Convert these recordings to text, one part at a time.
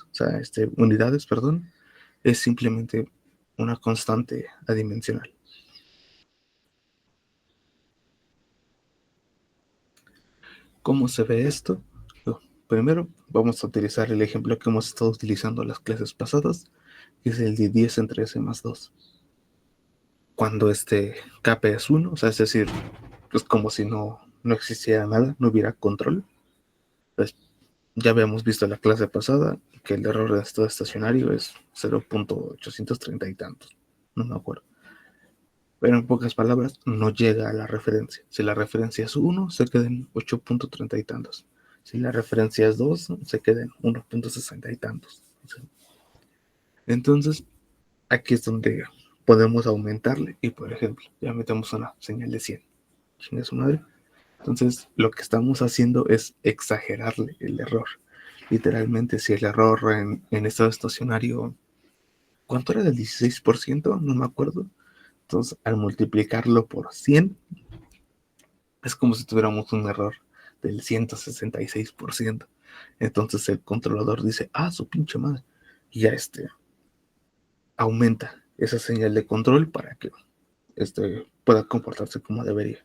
o sea, unidades, perdón, es simplemente una constante adimensional. ¿Cómo se ve esto? Primero, vamos a utilizar el ejemplo que hemos estado utilizando en las clases pasadas, que es el de 10 entre s más 2. Cuando K es 1, o sea, es decir, es como si no existiera nada, no hubiera control. Pues ya habíamos visto en la clase pasada que el error de estado estacionario es 0.830 y tantos, no me acuerdo. Pero en pocas palabras, no llega a la referencia. Si la referencia es 1, se queda en 8.30 y tantos. Si la referencia es 2, se queda en 1.60 y tantos. Entonces, aquí es donde podemos aumentarle y, por ejemplo, ya metemos una señal de 100. Chinga su madre. Entonces, lo que estamos haciendo es exagerarle el error. Literalmente, si el error en estado estacionario, ¿cuánto era del 16%? No me acuerdo. Entonces, al multiplicarlo por 100, es como si tuviéramos un error del 166%. Entonces, el controlador dice, su pinche madre. Y ya aumenta esa señal de control para que pueda comportarse como debería.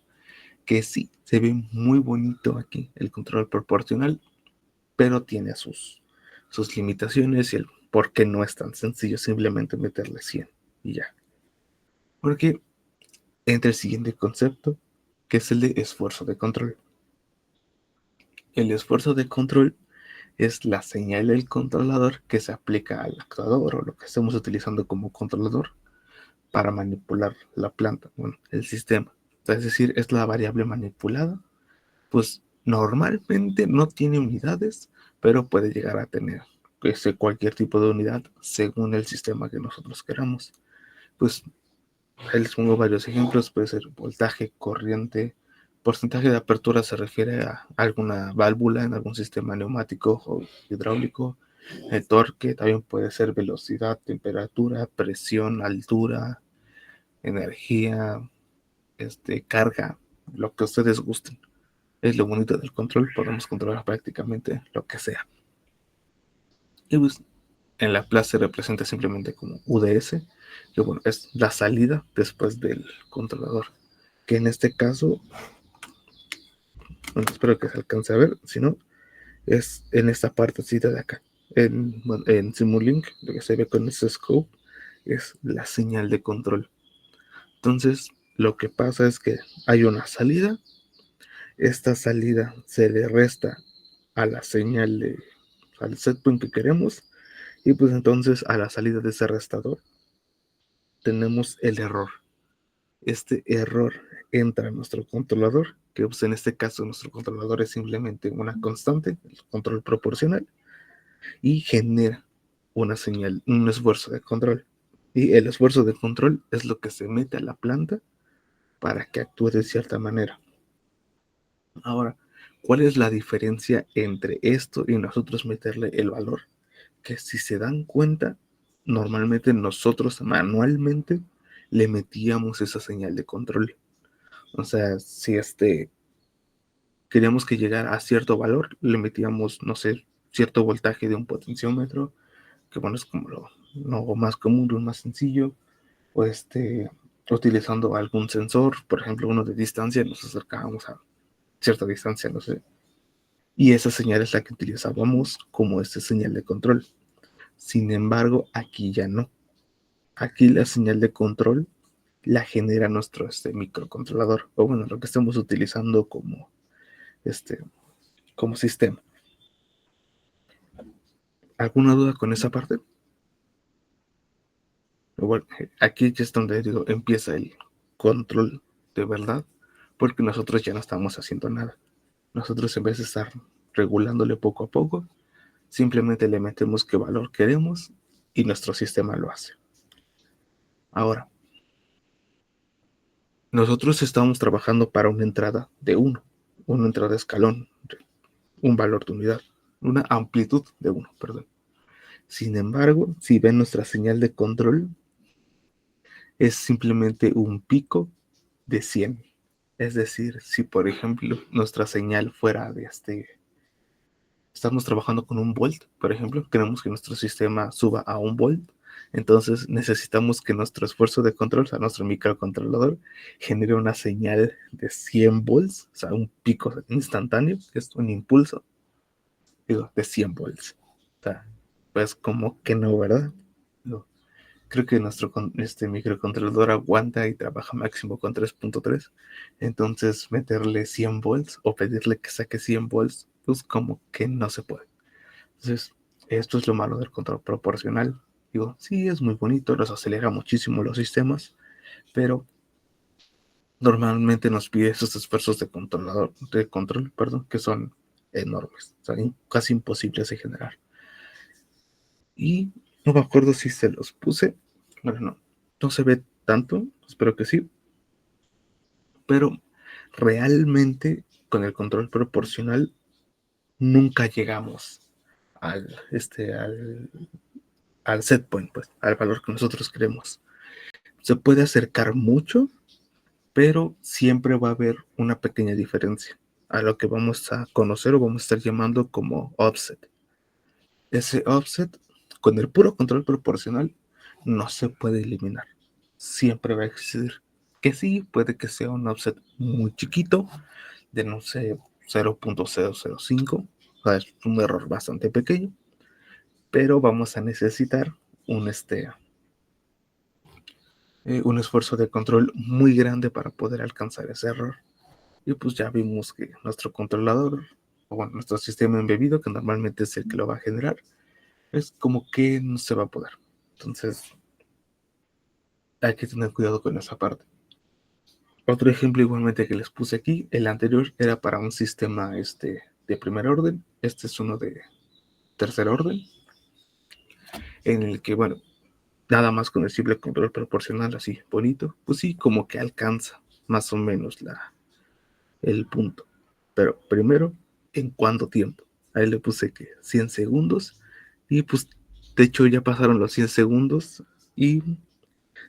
Que sí, se ve muy bonito aquí el control proporcional, pero tiene sus limitaciones y el por qué no es tan sencillo simplemente meterle 100 y ya. Porque entra el siguiente concepto, que es el de esfuerzo de control. El esfuerzo de control es la señal del controlador que se aplica al actuador o lo que estemos utilizando como controlador para manipular la planta, bueno, el sistema. Es decir, es la variable manipulada, pues normalmente no tiene unidades, pero puede llegar a tener cualquier tipo de unidad según el sistema que nosotros queramos. Pues ahí les pongo varios ejemplos, puede ser voltaje, corriente, porcentaje de apertura se refiere a alguna válvula en algún sistema neumático o hidráulico, el torque también puede ser velocidad, temperatura, presión, altura, energía, carga, lo que ustedes gusten. Es lo bonito del control, podemos controlar prácticamente lo que sea. Y pues en la plaza se representa simplemente como UDS, que bueno, es la salida después del controlador, que en este caso, bueno, espero que se alcance a ver, si no, es en esta partecita de acá. En Simulink, lo que se ve con ese scope es la señal de control. Entonces, lo que pasa es que hay una salida, esta salida se le resta a la señal al set point que queremos, y pues entonces a la salida de ese restador tenemos el error. Este error entra en nuestro controlador, que pues en este caso nuestro controlador es simplemente una constante, el control proporcional, y genera una señal, un esfuerzo de control. Y el esfuerzo de control es lo que se mete a la planta para que actúe de cierta manera. Ahora, ¿cuál es la diferencia entre esto y nosotros meterle el valor? Que si se dan cuenta, normalmente nosotros manualmente le metíamos esa señal de control. O sea, si queríamos que llegara a cierto valor, le metíamos, no sé, cierto voltaje de un potenciómetro, que bueno, es como lo más común, lo más sencillo, o utilizando algún sensor, por ejemplo, uno de distancia, nos acercábamos a cierta distancia, no sé, y esa señal es la que utilizábamos como señal de control. Sin embargo, aquí ya no. Aquí la señal de control la genera nuestro microcontrolador, o bueno, lo que estemos utilizando este, como sistema. ¿Alguna duda con esa parte? Bueno, aquí es donde digo, empieza el control de verdad, porque nosotros ya no estamos haciendo nada. Nosotros en vez de estar regulándole poco a poco, simplemente le metemos qué valor queremos y nuestro sistema lo hace. Ahora, nosotros estamos trabajando para una entrada de 1, una entrada de escalón, un valor de unidad, una amplitud de 1, perdón. Sin embargo, si ven nuestra señal de control, es simplemente un pico de 100. Es decir, si por ejemplo nuestra señal fuera de estamos trabajando con un volt, por ejemplo, queremos que nuestro sistema suba a un volt, entonces necesitamos que nuestro esfuerzo de control, o sea, nuestro microcontrolador, genere una señal de 100 volts, o sea, un pico instantáneo, que es un impulso, digo, de 100 volts. O sea, pues como que no, ¿verdad? Digo, creo que nuestro microcontrolador aguanta y trabaja máximo con 3.3. Entonces, meterle 100 volts o pedirle que saque 100 volts, pues como que no se puede. Entonces, esto es lo malo del control proporcional. Digo, sí, es muy bonito, nos acelera muchísimo los sistemas, pero normalmente nos pide esos esfuerzos de control, perdón, que son enormes, o sea, casi imposibles de generar. Y no me acuerdo si se los puse, bueno, no se ve tanto, espero que sí, pero realmente con el control proporcional nunca llegamos al set point, pues, al valor que nosotros queremos. Se puede acercar mucho, pero siempre va a haber una pequeña diferencia a lo que vamos a conocer o vamos a estar llamando como offset. Ese offset, con el puro control proporcional, no se puede eliminar. Siempre va a existir. Que sí, puede que sea un offset muy chiquito, de no sé, 0.005, o sea, es un error bastante pequeño, pero vamos a necesitar un, un esfuerzo de control muy grande para poder alcanzar ese error. Y pues ya vimos que nuestro controlador, o bueno, nuestro sistema embebido, que normalmente es el que lo va a generar, es como que no se va a poder. Entonces, hay que tener cuidado con esa parte. Otro ejemplo igualmente que les puse aquí, el anterior era para un sistema de primer orden, este es uno de tercer orden, en el que, bueno, nada más con el simple control proporcional así, bonito, pues sí, como que alcanza más o menos el punto. Pero primero, ¿en cuánto tiempo? Ahí le puse que 100 segundos y pues de hecho ya pasaron los 100 segundos y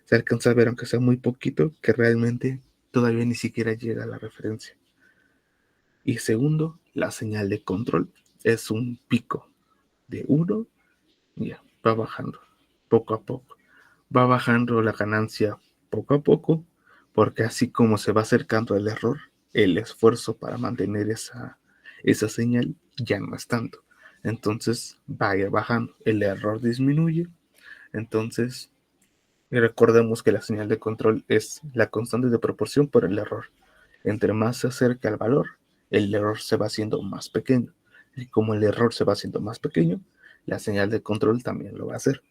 se alcanza a ver, aunque sea muy poquito, que realmente todavía ni siquiera llega a la referencia. Y segundo, la señal de control es un pico de 1 y ya, va bajando poco a poco. Va bajando la ganancia poco a poco, porque así como se va acercando el error, el esfuerzo para mantener esa señal ya no es tanto. Entonces va a ir bajando, el error disminuye. Entonces, recordemos que la señal de control es la constante de proporción por el error. Entre más se acerca al valor, el error se va haciendo más pequeño. Y como el error se va haciendo más pequeño, la señal de control también lo va a hacer.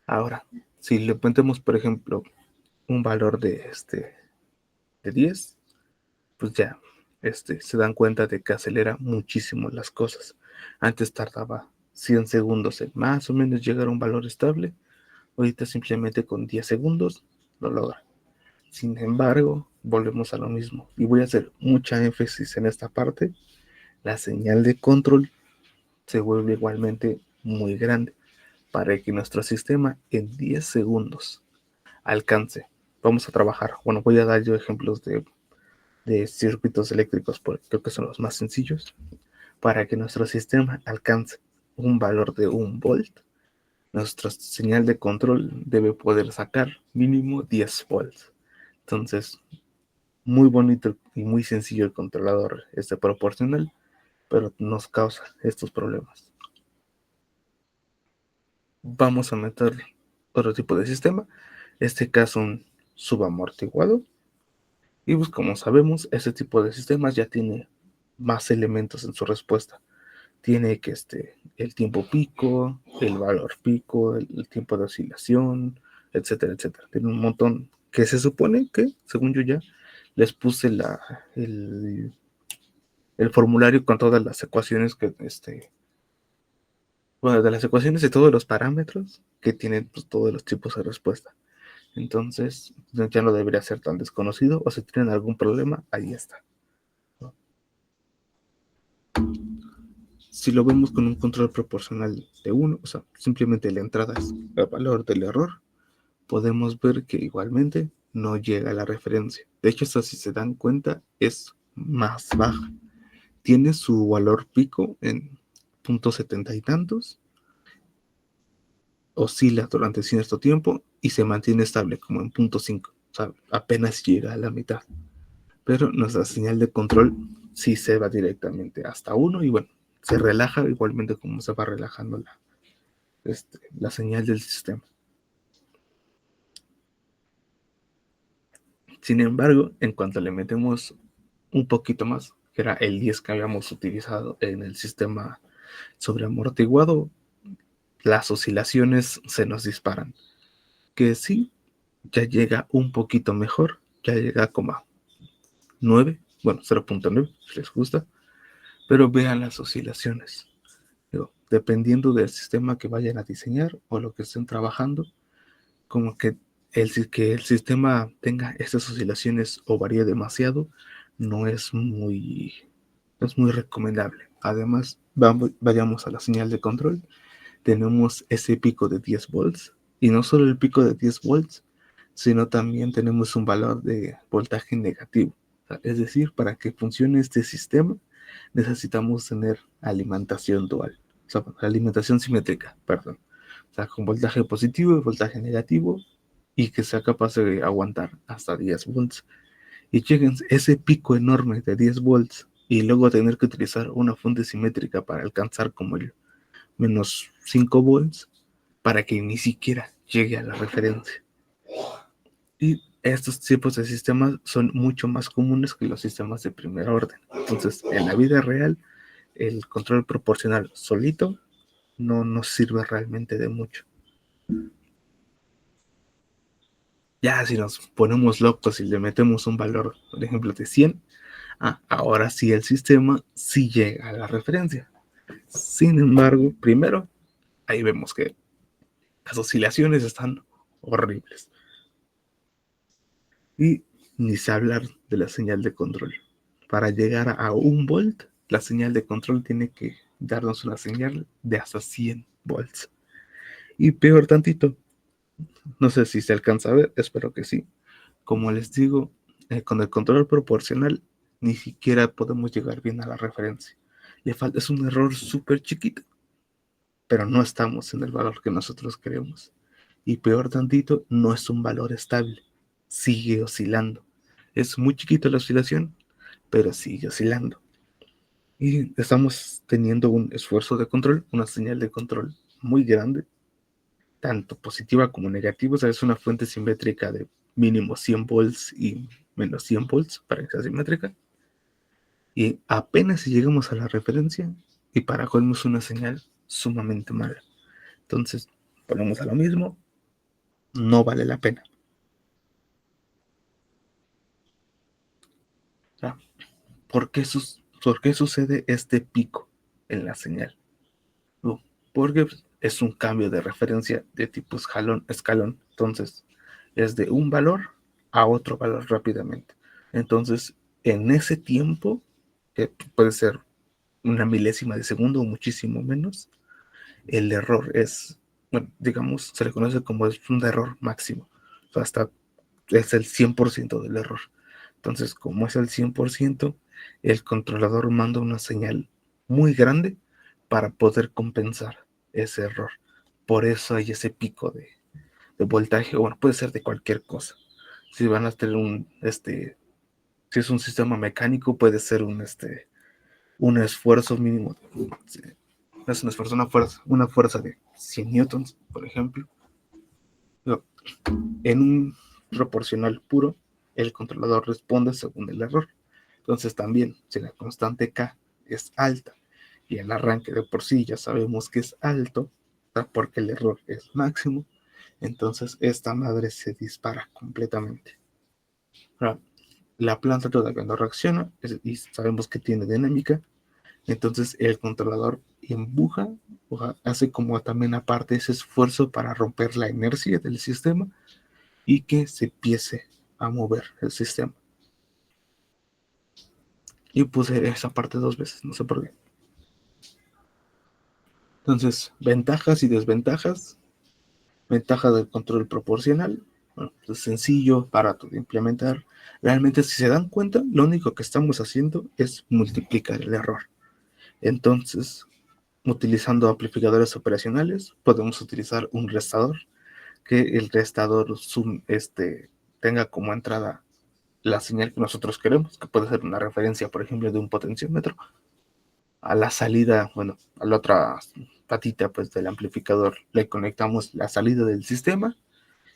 Ahora, si le ponemos, por ejemplo, un valor de 10, pues ya se dan cuenta de que acelera muchísimo las cosas. Antes tardaba 100 segundos en más o menos llegar a un valor estable. Ahorita simplemente con 10 segundos lo logra. Sin embargo, volvemos a lo mismo. Y voy a hacer mucha énfasis en esta parte. La señal de control se vuelve igualmente muy grande para que nuestro sistema en 10 segundos alcance. Vamos a trabajar. Bueno, voy a dar yo ejemplos de circuitos eléctricos, porque creo que son los más sencillos. Para que nuestro sistema alcance un valor de 1 volt, nuestra señal de control debe poder sacar mínimo 10 volts. Entonces, muy bonito y muy sencillo el controlador proporcional, pero nos causa estos problemas. Vamos a meter otro tipo de sistema, este caso un subamortiguado. Y pues como sabemos, este tipo de sistemas ya tiene más elementos en su respuesta. Tiene que el tiempo pico, el valor pico, el tiempo de oscilación, etcétera, etcétera. Tiene un montón que se supone que, según yo ya, les puse el formulario con todas las ecuaciones bueno, de las ecuaciones y todos los parámetros que tienen pues, todos los tipos de respuesta. Entonces, ya no debería ser tan desconocido, o si tienen algún problema, ahí está. Si lo vemos con un control proporcional de 1, o sea, simplemente la entrada es el valor del error, podemos ver que igualmente no llega a la referencia. De hecho, esta, si se dan cuenta, es más baja. Tiene su valor pico en .70 y tantos, oscila durante cierto tiempo y se mantiene estable como en .5, o sea, apenas llega a la mitad. Pero nuestra señal de control sí se va directamente hasta 1 y bueno, se relaja igualmente como se va relajando la señal del sistema. Sin embargo, en cuanto le metemos un poquito más, que era el 10 que habíamos utilizado en el sistema sobreamortiguado, las oscilaciones se nos disparan. Que sí, ya llega un poquito mejor, ya llega como a 9, bueno, 0.9, si les gusta, pero vean las oscilaciones. Digo, dependiendo del sistema que vayan a diseñar o lo que estén trabajando, como que el sistema tenga estas oscilaciones o varíe demasiado, no es muy, no es muy recomendable. Además, vayamos a la señal de control, tenemos ese pico de 10 volts, y no solo el pico de 10 volts, sino también tenemos un valor de voltaje negativo. Es decir, para que funcione este sistema, necesitamos tener alimentación dual, o sea, alimentación simétrica, perdón. O sea, con voltaje positivo y voltaje negativo, y que sea capaz de aguantar hasta 10 volts. Y chequen ese pico enorme de 10 volts y luego tener que utilizar una fuente simétrica para alcanzar como el menos 5 volts para que ni siquiera llegue a la referencia. Y estos tipos de sistemas son mucho más comunes que los sistemas de primer orden. Entonces, en la vida real, el control proporcional solito no nos sirve realmente de mucho. Ya si nos ponemos locos y le metemos un valor, por ejemplo, de 100, ahora sí el sistema sí llega a la referencia. Sin embargo, primero, ahí vemos que las oscilaciones están horribles. Y ni se hablar de la señal de control. Para llegar a 1 volt, la señal de control tiene que darnos una señal de hasta 100 volts. Y peor tantito, no sé si se alcanza a ver, espero que sí. Como les digo, con el control proporcional ni siquiera podemos llegar bien a la referencia. Le falta, es un error súper chiquito, pero no estamos en el valor que nosotros queremos. Y peor tantito, no es un valor estable, sigue oscilando. Es muy chiquito la oscilación, pero sigue oscilando. Y estamos teniendo un esfuerzo de control, una señal de control muy grande, tanto positiva como negativa. O sea, es una fuente simétrica de mínimo 100 volts y menos 100 volts para que sea simétrica. Y apenas si llegamos a la referencia, y para colmo es una señal sumamente mala. Entonces, ponemos a lo mismo, no vale la pena. ¿Ya? ¿Por qué sucede este pico en la señal? Porque es un cambio de referencia de tipo escalón. Entonces, es de un valor a otro valor rápidamente. Entonces, en ese tiempo, que puede ser una milésima de segundo o muchísimo menos, el error es, bueno, digamos, se le conoce como es un error máximo. O sea, hasta es el 100% del error. Entonces, como es el 100%, el controlador manda una señal muy grande para poder compensar ese error. Por eso hay ese pico de voltaje, bueno, puede ser de cualquier cosa. Si van a tener si es un sistema mecánico, puede ser un esfuerzo mínimo. No es un esfuerzo, una fuerza de 100 newtons, por ejemplo. En un proporcional puro, el controlador responde según el error. Entonces también, si la constante K es alta y el arranque de por sí ya sabemos que es alto, porque el error es máximo, entonces esta madre se dispara completamente. Ahora, la planta todavía no reacciona y sabemos que tiene dinámica, entonces el controlador empuja o hace como también aparte ese esfuerzo para romper la inercia del sistema y que se empiece a mover el sistema. Y puse esa parte 2 veces, no sé por qué. Entonces, ventajas y desventajas. Ventaja del control proporcional. Bueno, es sencillo, barato de implementar. Realmente, si se dan cuenta, lo único que estamos haciendo es multiplicar el error. Entonces, utilizando amplificadores operacionales, podemos utilizar un restador, que el restador tenga como entrada la señal que nosotros queremos, que puede ser una referencia, por ejemplo, de un potenciómetro, a la salida, bueno, a la otra patita pues del amplificador le conectamos la salida del sistema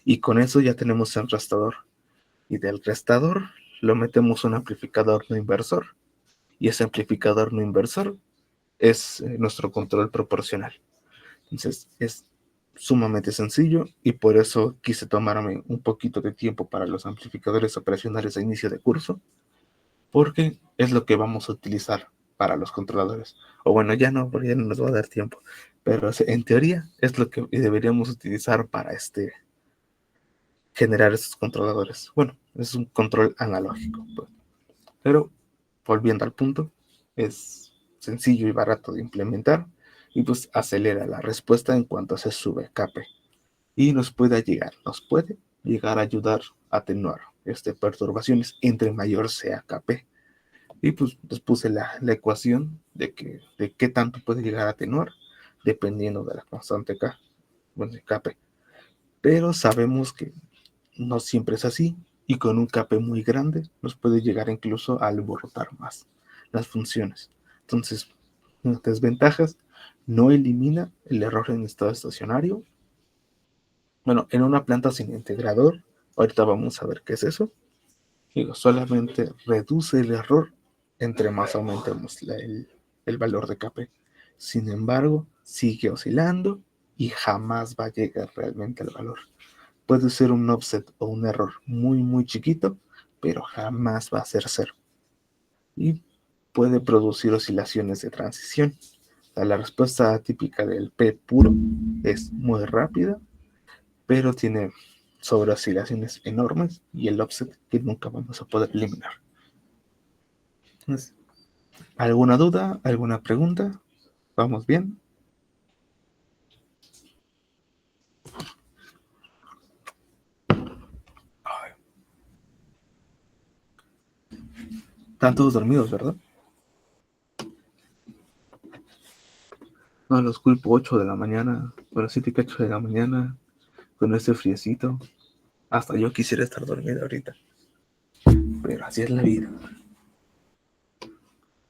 y con eso ya tenemos el restador. Y del restador lo metemos un amplificador no inversor y ese amplificador no inversor es nuestro control proporcional. Entonces es sumamente sencillo y por eso quise tomarme un poquito de tiempo para los amplificadores operacionales a inicio de curso, porque es lo que vamos a utilizar para los controladores. O bueno, ya no, porque ya no nos va a dar tiempo, pero en teoría es lo que deberíamos utilizar para generar estos controladores. Bueno, es un control analógico, pues. Pero volviendo al punto, es sencillo y barato de implementar y pues acelera la respuesta en cuanto se sube CAPE y nos puede llegar a ayudar a atenuar perturbaciones entre mayor sea KP. Y pues les puse la ecuación de qué tanto puede llegar a atenuar dependiendo de la constante K, bueno, de KP. Pero sabemos que no siempre es así y con un KP muy grande nos puede llegar incluso a alborotar más las funciones. Entonces, las desventajas: no elimina el error en estado estacionario. Bueno, en una planta sin integrador, ahorita vamos a ver qué es eso. Digo, solamente reduce el error entre más aumentemos el valor de KP. Sin embargo, sigue oscilando y jamás va a llegar realmente al valor. Puede ser un offset o un error muy, muy chiquito, pero jamás va a ser cero. Y puede producir oscilaciones de transición. O sea, la respuesta típica del P puro es muy rápida, pero tiene sobre oscilaciones enormes y el offset que nunca vamos a poder eliminar. Entonces, ¿alguna duda? ¿Alguna pregunta? ¿Vamos bien? Están todos dormidos, ¿verdad? No los culpo, 8 de la mañana, pero 7 8 de la mañana, con este friecito. Hasta yo quisiera estar dormido ahorita, pero así es la vida.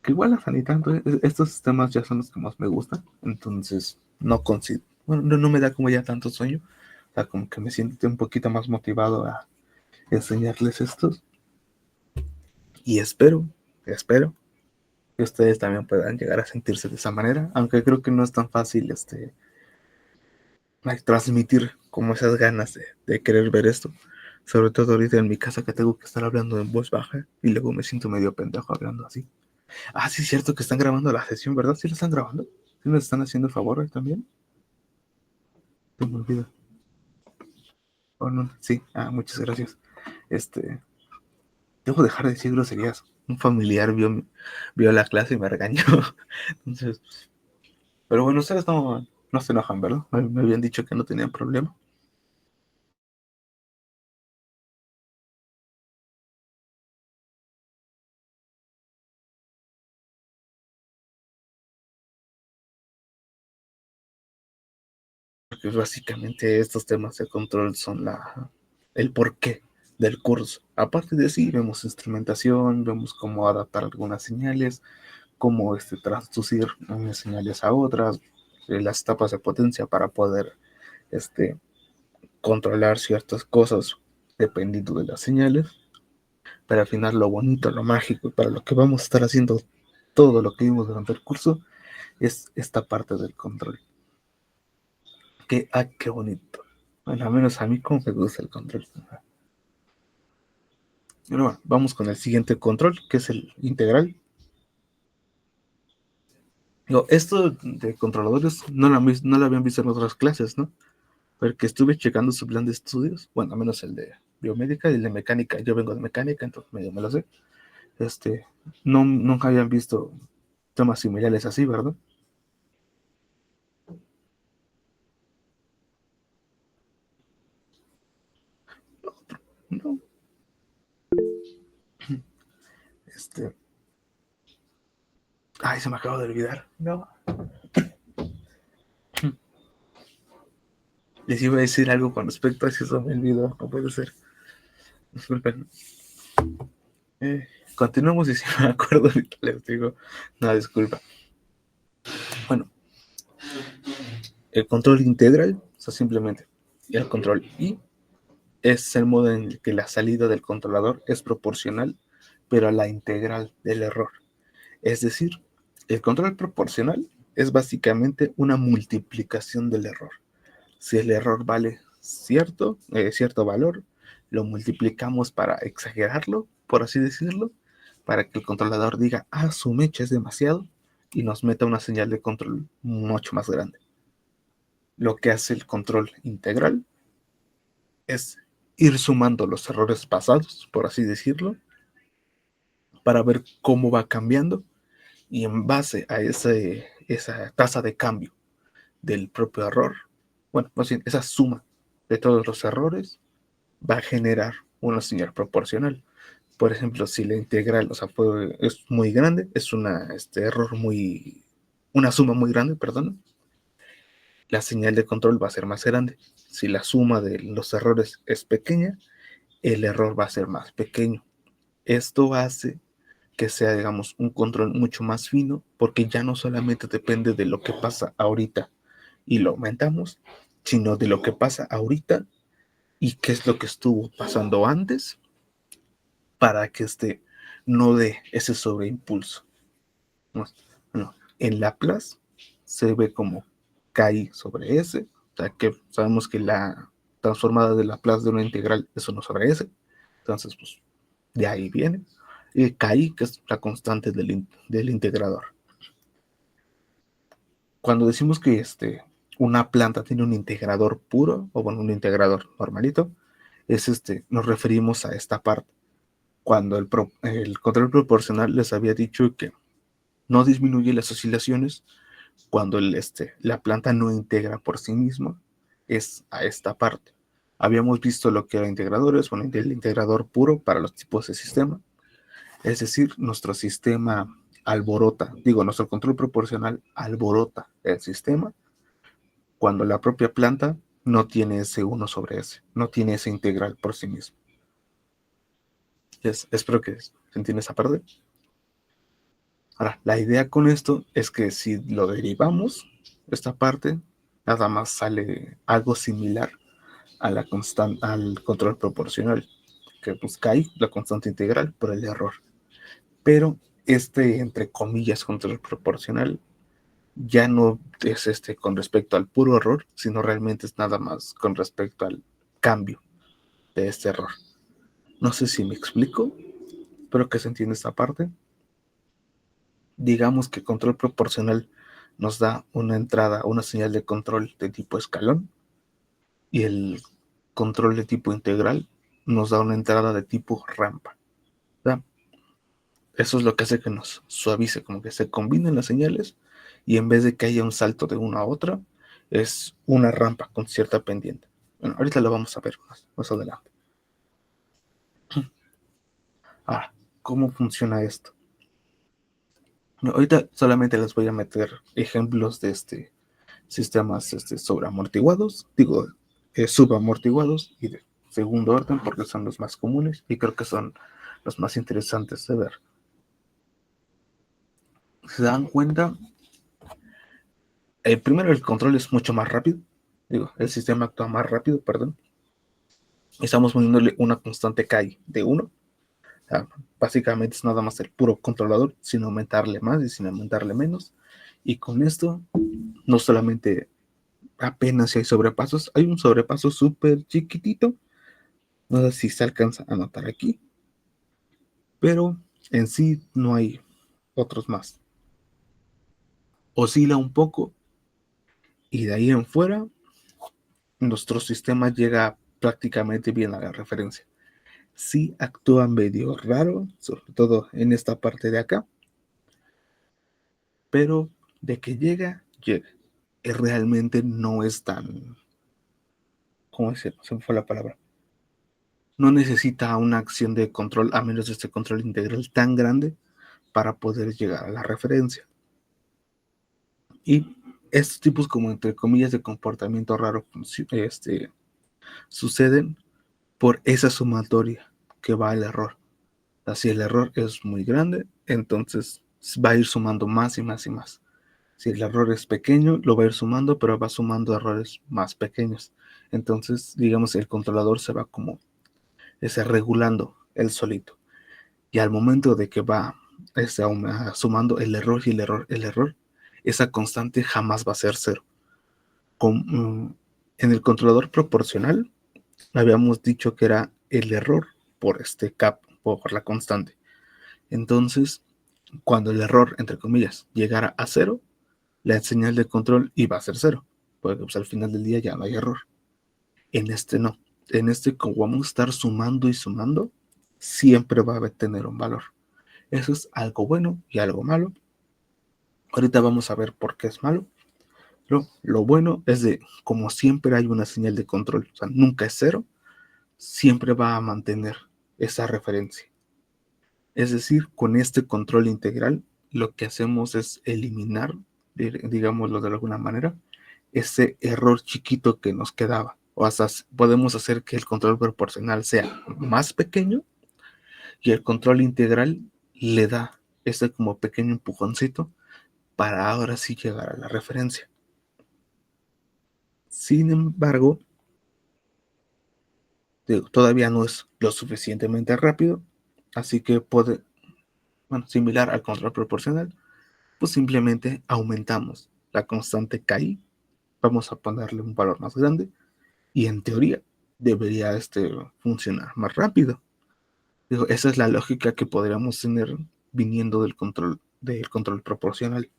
Que igual a ni tanto, estos temas ya son los que más me gustan, entonces no consigo, bueno, no me da como ya tanto sueño, o sea, como que me siento un poquito más motivado a enseñarles estos y espero que ustedes también puedan llegar a sentirse de esa manera, aunque creo que no es tan fácil transmitir como esas ganas de querer ver esto, sobre todo ahorita en mi casa que tengo que estar hablando en voz baja y luego me siento medio pendejo hablando así. Ah, sí, es cierto que están grabando la sesión, ¿verdad? ¿Sí la están grabando? ¿Sí nos están haciendo el favor también? Se me olvida. Oh, no, sí, muchas gracias. Este, Debo dejar de decir groserías. Un familiar vio la clase y me regañó. Entonces, pero bueno, ustedes no se enojan, ¿verdad? Me habían dicho que no tenían problema. Porque básicamente estos temas de control son el porqué del curso. Aparte de sí, vemos instrumentación, vemos cómo adaptar algunas señales, cómo traducir unas señales a otras, las etapas de potencia para poder este, controlar ciertas cosas dependiendo de las señales. Pero al final lo bonito, lo mágico, para lo que vamos a estar haciendo todo lo que vimos durante el curso, es esta parte del control. Qué bonito. Bueno, al menos a mí como me gusta el control. Pero bueno, vamos con el siguiente control, que es el integral. Digo, esto de controladores no lo habían visto en otras clases, ¿no? Porque estuve checando su plan de estudios, bueno, al menos el de biomédica y el de mecánica. Yo vengo de mecánica, entonces medio me lo sé. Este, nunca habían visto temas similares así, ¿verdad? Ay, se me acaba de olvidar. No. Les iba a decir algo con respecto a si eso me olvidó. No puede ser. Disculpen. Continuamos y si me acuerdo ahorita les digo. No, disculpa. Bueno, el control integral, o sea, simplemente el control I, es el modo en el que la salida del controlador es proporcional, pero a la integral del error. Es decir, el control proporcional es básicamente una multiplicación del error. Si el error vale cierto valor, lo multiplicamos para exagerarlo, por así decirlo, para que el controlador diga, su mecha es demasiado, y nos meta una señal de control mucho más grande. Lo que hace el control integral es ir sumando los errores pasados, por así decirlo, para ver cómo va cambiando, y en base a esa tasa de cambio del propio error, bueno, más bien esa suma de todos los errores, va a generar una señal proporcional. Por ejemplo, si la integral, o sea, es muy grande, es una suma muy grande, perdón, la señal de control va a ser más grande. Si la suma de los errores es pequeña, el error va a ser más pequeño. Esto hace que sea, digamos, un control mucho más fino, porque ya no solamente depende de lo que pasa ahorita y lo aumentamos, sino de lo que pasa ahorita y qué es lo que estuvo pasando antes para que no dé ese sobreimpulso. No, en Laplace se ve como K sobre S, o sea que sabemos que la transformada de Laplace de una integral es 1 sobre S, entonces pues de ahí viene. Y K,, que es la constante del integrador. Cuando decimos que una planta tiene un integrador puro, o bueno, un integrador normalito, nos referimos a esta parte. Cuando el control proporcional les había dicho que no disminuye las oscilaciones cuando la planta no integra por sí misma, es a esta parte. Habíamos visto lo que era integradores, bueno, el integrador puro para los tipos de sistema, es decir, nuestro sistema nuestro control proporcional alborota el sistema cuando la propia planta no tiene ese 1 sobre S, no tiene ese integral por sí mismo. Espero que se entienda esa parte. Ahora, la idea con esto es que si lo derivamos, esta parte, nada más sale algo similar a al control proporcional, que busca ahí la constante integral por el error. Pero entre comillas, control proporcional ya no es con respecto al puro error, sino realmente es nada más con respecto al cambio de este error. No sé si me explico, espero que se entienda esta parte. Digamos que control proporcional nos da una entrada, una señal de control de tipo escalón, y el control de tipo integral nos da una entrada de tipo rampa. ¿Verdad? Eso es lo que hace que nos suavice, como que se combinen las señales y en vez de que haya un salto de una a otra, es una rampa con cierta pendiente. Bueno, ahorita lo vamos a ver más adelante. ¿Cómo funciona esto? Ahorita solamente les voy a meter ejemplos de sistemas sobreamortiguados, subamortiguados y de segundo orden, porque son los más comunes y creo que son los más interesantes de ver. ¿Se dan cuenta? Primero, el control es mucho más rápido. El sistema actúa más rápido, perdón. Estamos poniéndole una constante K de 1. O sea, básicamente es nada más el puro controlador, sin aumentarle más y sin aumentarle menos. Y con esto, no solamente apenas si hay sobrepasos, hay un sobrepaso súper chiquitito. No sé si se alcanza a notar aquí, pero en sí no hay otros más. Oscila un poco y de ahí en fuera nuestro sistema llega prácticamente bien a la referencia. Sí actúa medio raro, sobre todo en esta parte de acá, pero de que llega. Realmente no es tan, ¿cómo decirlo? Se me fue la palabra. no necesita una acción de control, a menos de este control integral tan grande para poder llegar a la referencia. Y estos tipos como entre comillas de comportamiento raro suceden por esa sumatoria que va al error. Si el error es muy grande, entonces va a ir sumando más y más y más. Si el error es pequeño, lo va a ir sumando, pero va sumando errores más pequeños. Entonces, digamos, el controlador se va como regulando él solito. Y al momento de que va sumando el error, esa constante jamás va a ser cero. En el controlador proporcional, habíamos dicho que era el error por por la constante. Entonces, cuando el error, entre comillas, llegara a cero, la señal de control iba a ser cero, porque pues, al final del día ya no hay error. En este no. En este, como vamos a estar sumando y sumando, siempre va a tener un valor. Eso es algo bueno y algo malo. Ahorita vamos a ver por qué es malo. Pero lo bueno es de, como siempre hay una señal de control, o sea, nunca es cero, siempre va a mantener esa referencia. Es decir, con este control integral, lo que hacemos es eliminar, digámoslo de alguna manera, ese error chiquito que nos quedaba. O hasta podemos hacer que el control proporcional sea más pequeño y el control integral le da ese como pequeño empujoncito para ahora sí llegar a la referencia. Sin embargo, todavía no es lo suficientemente rápido, así que similar al control proporcional, pues simplemente aumentamos la constante KI, vamos a ponerle un valor más grande y en teoría debería funcionar más rápido. Esa es la lógica que podríamos tener viniendo del control proporcional.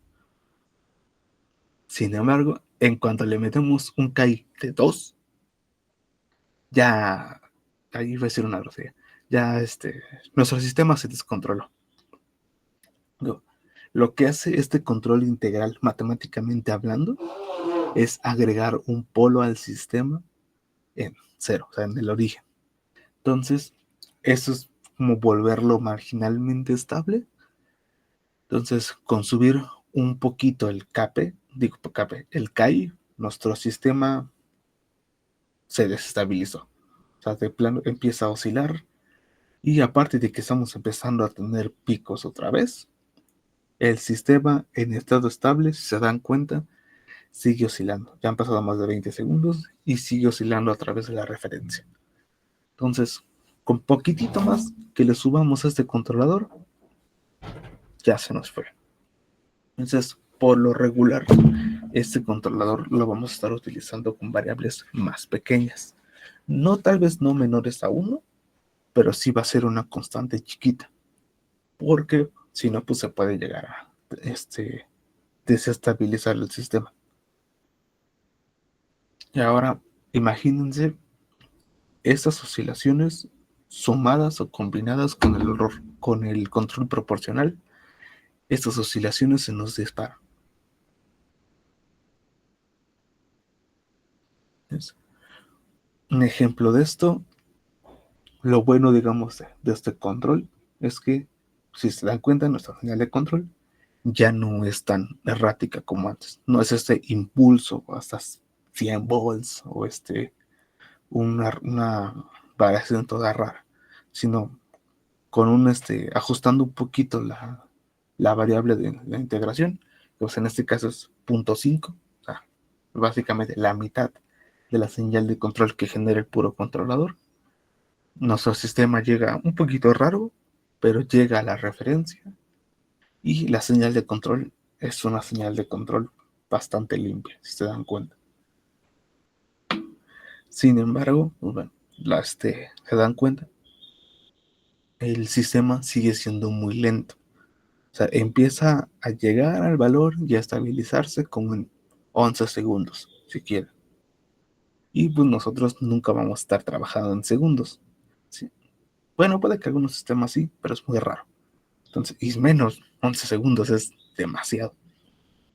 Sin embargo, en cuanto le metemos un KI de 2, ya, ahí va a ser una grosería, ya nuestro sistema se descontroló. Lo que hace este control integral, matemáticamente hablando, es agregar un polo al sistema en cero, o sea, en el origen. Entonces, eso es como volverlo marginalmente estable. Entonces, con subir un poquito el el KI, nuestro sistema se desestabilizó. O sea, de plano empieza a oscilar. Y aparte de que estamos empezando a tener picos otra vez, el sistema en estado estable, si se dan cuenta, sigue oscilando. Ya han pasado más de 20 segundos y sigue oscilando a través de la referencia. Entonces, con poquitito más que le subamos a este controlador, ya se nos fue. Entonces, por lo regular, este controlador lo vamos a estar utilizando con variables más pequeñas. No tal vez no menores a 1, pero sí va a ser una constante chiquita. Porque si no, pues se puede llegar a desestabilizar el sistema. Y ahora, imagínense estas oscilaciones sumadas o combinadas con el control proporcional. Estas oscilaciones se nos disparan. ¿Es? Un ejemplo de esto, lo bueno, digamos, de este control es que, si se dan cuenta, nuestra señal de control ya no es tan errática como antes. No es este impulso hasta 100 volts o una variación toda rara, sino con ajustando un poquito la variable de la integración, pues en este caso es 0.5, o sea, básicamente la mitad de la señal de control que genera el puro controlador. Nuestro sistema llega un poquito raro, pero llega a la referencia y la señal de control es una señal de control bastante limpia, si se dan cuenta. Sin embargo, pues bueno, se dan cuenta, el sistema sigue siendo muy lento. O sea, empieza a llegar al valor y a estabilizarse como en 11 segundos, si quieren. Y pues nosotros nunca vamos a estar trabajando en segundos. ¿Sí? Bueno, puede que algunos sistemas sí, pero es muy raro. Entonces, y menos 11 segundos es demasiado.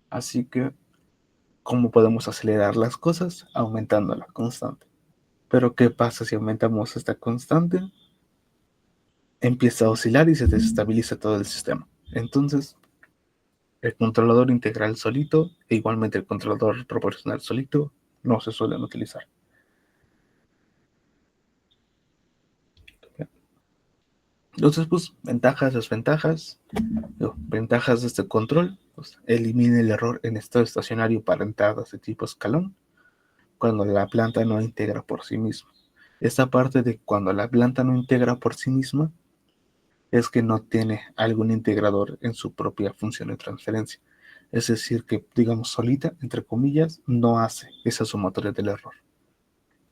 Así que, ¿cómo podemos acelerar las cosas? Aumentando la constante. Pero ¿qué pasa si aumentamos esta constante? Empieza a oscilar y se desestabiliza todo el sistema. Entonces, el controlador integral solito e igualmente el controlador proporcional solito no se suelen utilizar. Entonces, pues, ventajas, desventajas. Ventajas de este control, pues, elimina el error en estado estacionario para entradas de tipo escalón cuando la planta no integra por sí misma. Esta parte de cuando la planta no integra por sí misma es que no tiene algún integrador en su propia función de transferencia. Es decir, que, digamos, solita, entre comillas, no hace esa sumatoria del error.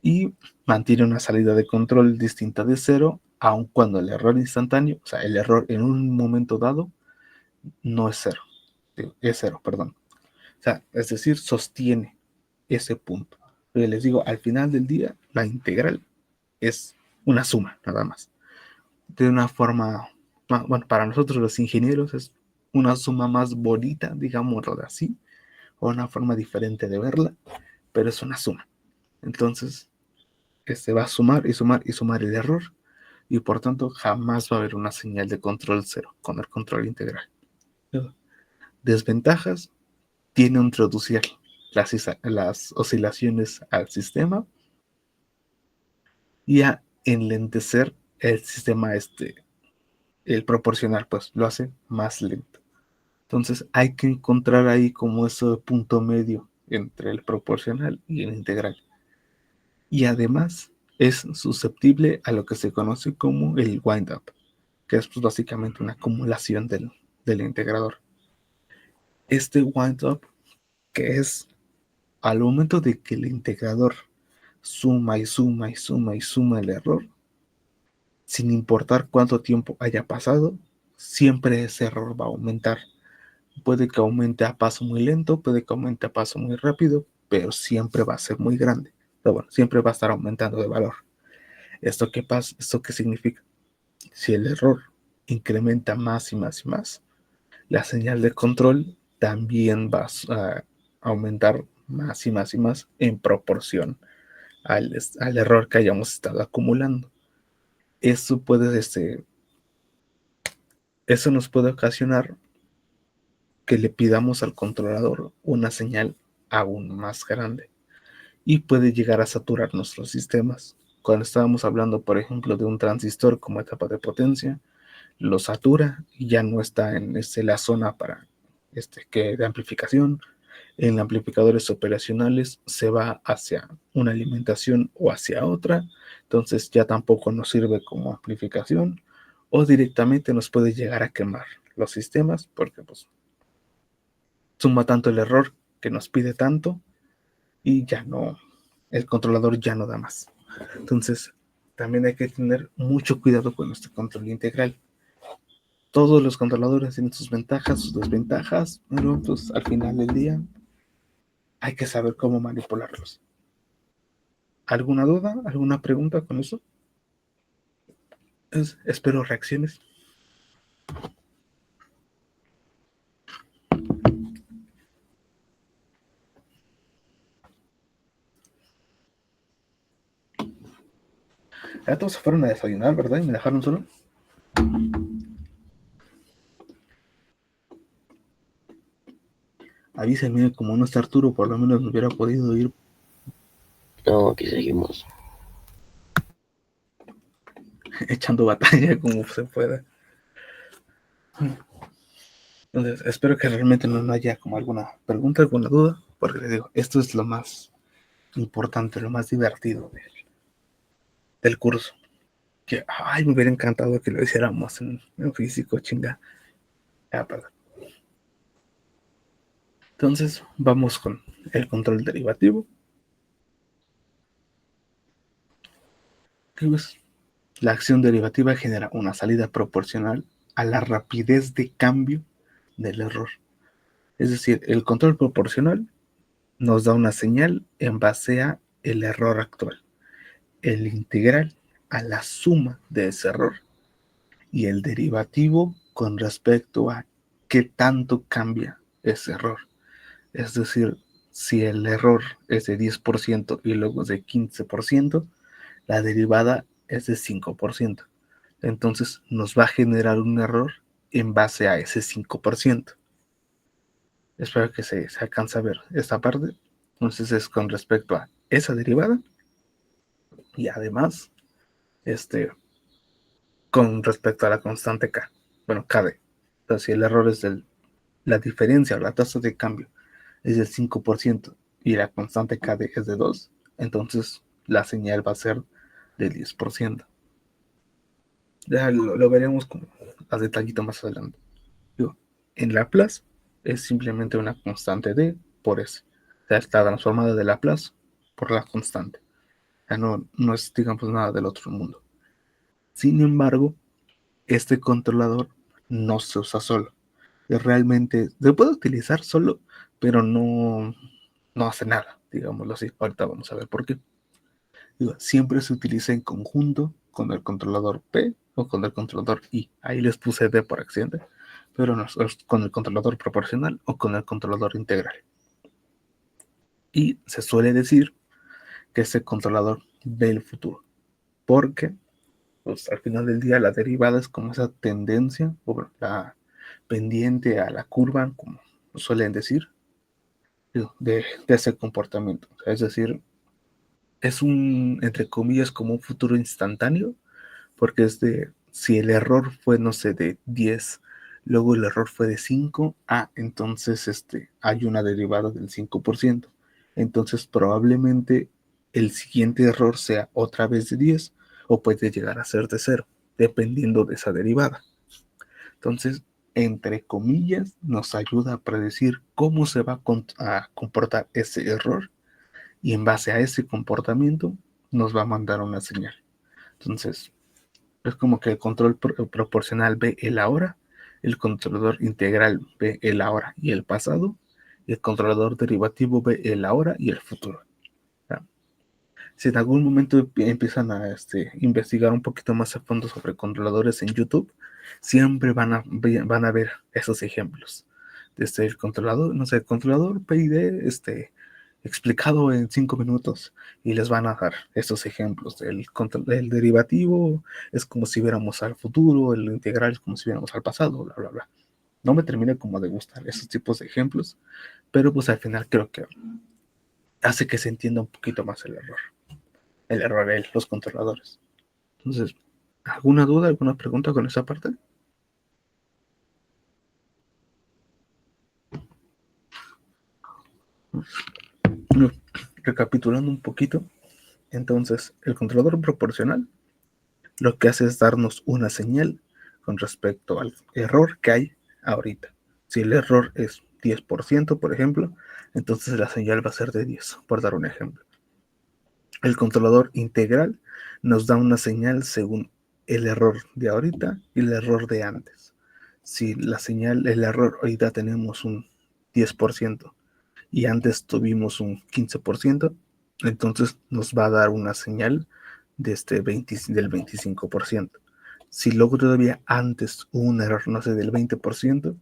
Y mantiene una salida de control distinta de cero, aun cuando el error instantáneo, o sea, el error en un momento dado, no es cero. Es cero, perdón. O sea, es decir, sostiene ese punto. Pero les digo, al final del día, la integral es una suma, nada más. De una forma, bueno, para nosotros los ingenieros es una suma más bonita, digámoslo así, o una forma diferente de verla, pero es una suma. Entonces, va a sumar y sumar y sumar el error, y por tanto jamás va a haber una señal de control cero con el control integral. Desventajas: tiene un introducir las oscilaciones al sistema y a enlentecer el sistema, el proporcional, pues lo hace más lento. Entonces hay que encontrar ahí como ese punto medio entre el proporcional y el integral. Y además es susceptible a lo que se conoce como el wind-up, que es pues básicamente una acumulación del integrador. Este wind-up, que es al momento de que el integrador suma y suma y suma y suma el error, sin importar cuánto tiempo haya pasado, siempre ese error va a aumentar. Puede que aumente a paso muy lento, puede que aumente a paso muy rápido, pero siempre va a ser muy grande. Pero bueno, siempre va a estar aumentando de valor. ¿Esto qué pasa? ¿Esto qué significa? Si el error incrementa más y más y más, la señal de control también va a aumentar más y más y más en proporción al error que hayamos estado acumulando. Eso puede, eso nos puede ocasionar que le pidamos al controlador una señal aún más grande y puede llegar a saturar nuestros sistemas. Cuando estábamos hablando, por ejemplo, de un transistor como etapa de potencia, lo satura y ya no está en la zona para de amplificación. En amplificadores operacionales se va hacia una alimentación o hacia otra, entonces ya tampoco nos sirve como amplificación, o directamente nos puede llegar a quemar los sistemas porque pues suma tanto el error que nos pide tanto y ya no, el controlador ya no da más. Entonces también hay que tener mucho cuidado con este control integral. Todos los controladores tienen sus ventajas, sus desventajas, pero pues al final del día hay que saber cómo manipularlos. ¿Alguna duda? ¿Alguna pregunta con eso? Espero reacciones. Ya todos se fueron a desayunar, ¿verdad? Y me dejaron solo. Avísenme, como no está Arturo, por lo menos me hubiera podido ir. No, aquí seguimos. Echando batalla como se pueda. Entonces, espero que realmente no haya como alguna pregunta, alguna duda, porque les digo, esto es lo más importante, lo más divertido del curso. Que, ay, me hubiera encantado que lo hiciéramos en físico, chinga. Ya, perdón. Entonces, vamos con el control derivativo. Que pues, la acción derivativa genera una salida proporcional a la rapidez de cambio del error. Es decir, el control proporcional nos da una señal en base a el error actual, el integral a la suma de ese error y el derivativo con respecto a qué tanto cambia ese error. Es decir, si el error es de 10% y luego es de 15%, la derivada es de 5%. Entonces nos va a generar un error en base a ese 5%. Espero que se alcance a ver esta parte. Entonces es con respecto a esa derivada y además con respecto a la constante K. Bueno, KD. Entonces si el error es la diferencia o la tasa de cambio es del 5% y la constante KD es de 2, entonces la señal va a ser de 10%. Ya lo veremos como a detallito más adelante. Digo, en Laplace es simplemente una constante D por S. O sea, está transformada de Laplace por la constante. O sea, no es, digamos, nada del otro mundo. Sin embargo, este controlador no se usa solo. Realmente se puede utilizar solo, pero no hace nada, digámoslo así. Ahorita vamos a ver por qué. Digo, siempre se utiliza en conjunto con el controlador P o con el controlador I. Ahí les puse D por accidente, pero no, es con el controlador proporcional o con el controlador integral. Y se suele decir que ese controlador ve el futuro, porque pues, al final del día la derivada es como esa tendencia o la pendiente a la curva, como suelen decir, de ese comportamiento. O sea, es decir, es un, entre comillas, como un futuro instantáneo, porque es de, si el error fue, no sé, de 10, luego el error fue de 5, entonces hay una derivada del 5%. Entonces probablemente el siguiente error sea otra vez de 10 o puede llegar a ser de 0, dependiendo de esa derivada. Entonces, entre comillas, nos ayuda a predecir cómo se va a comportar ese error y en base a ese comportamiento nos va a mandar una señal. Entonces, es como que el control proporcional ve el ahora, el controlador integral ve el ahora y el pasado, y el controlador derivativo ve el ahora y el futuro. ¿Ya? Si en algún momento empiezan a investigar un poquito más a fondo sobre controladores en YouTube, siempre van a ver esos ejemplos. Desde el controlador, no sé, el controlador PID, explicado en 5 minutos y les van a dar estos ejemplos. El derivativo es como si viéramos al futuro, el integral es como si viéramos al pasado, bla, bla, bla. No me termina como de gustar esos tipos de ejemplos, pero pues al final creo que hace que se entienda un poquito más el error de los controladores. Entonces, ¿alguna duda, alguna pregunta con esa parte? Recapitulando un poquito, entonces el controlador proporcional lo que hace es darnos una señal con respecto al error que hay ahorita. Si el error es 10%, por ejemplo, entonces la señal va a ser de 10, por dar un ejemplo. El controlador integral nos da una señal según el error de ahorita y el error de antes. Si la señal, el error, ahorita tenemos un 10% y antes tuvimos un 15%, entonces nos va a dar una señal de del 25%. Si luego todavía antes hubo un error, no sé, del 20%,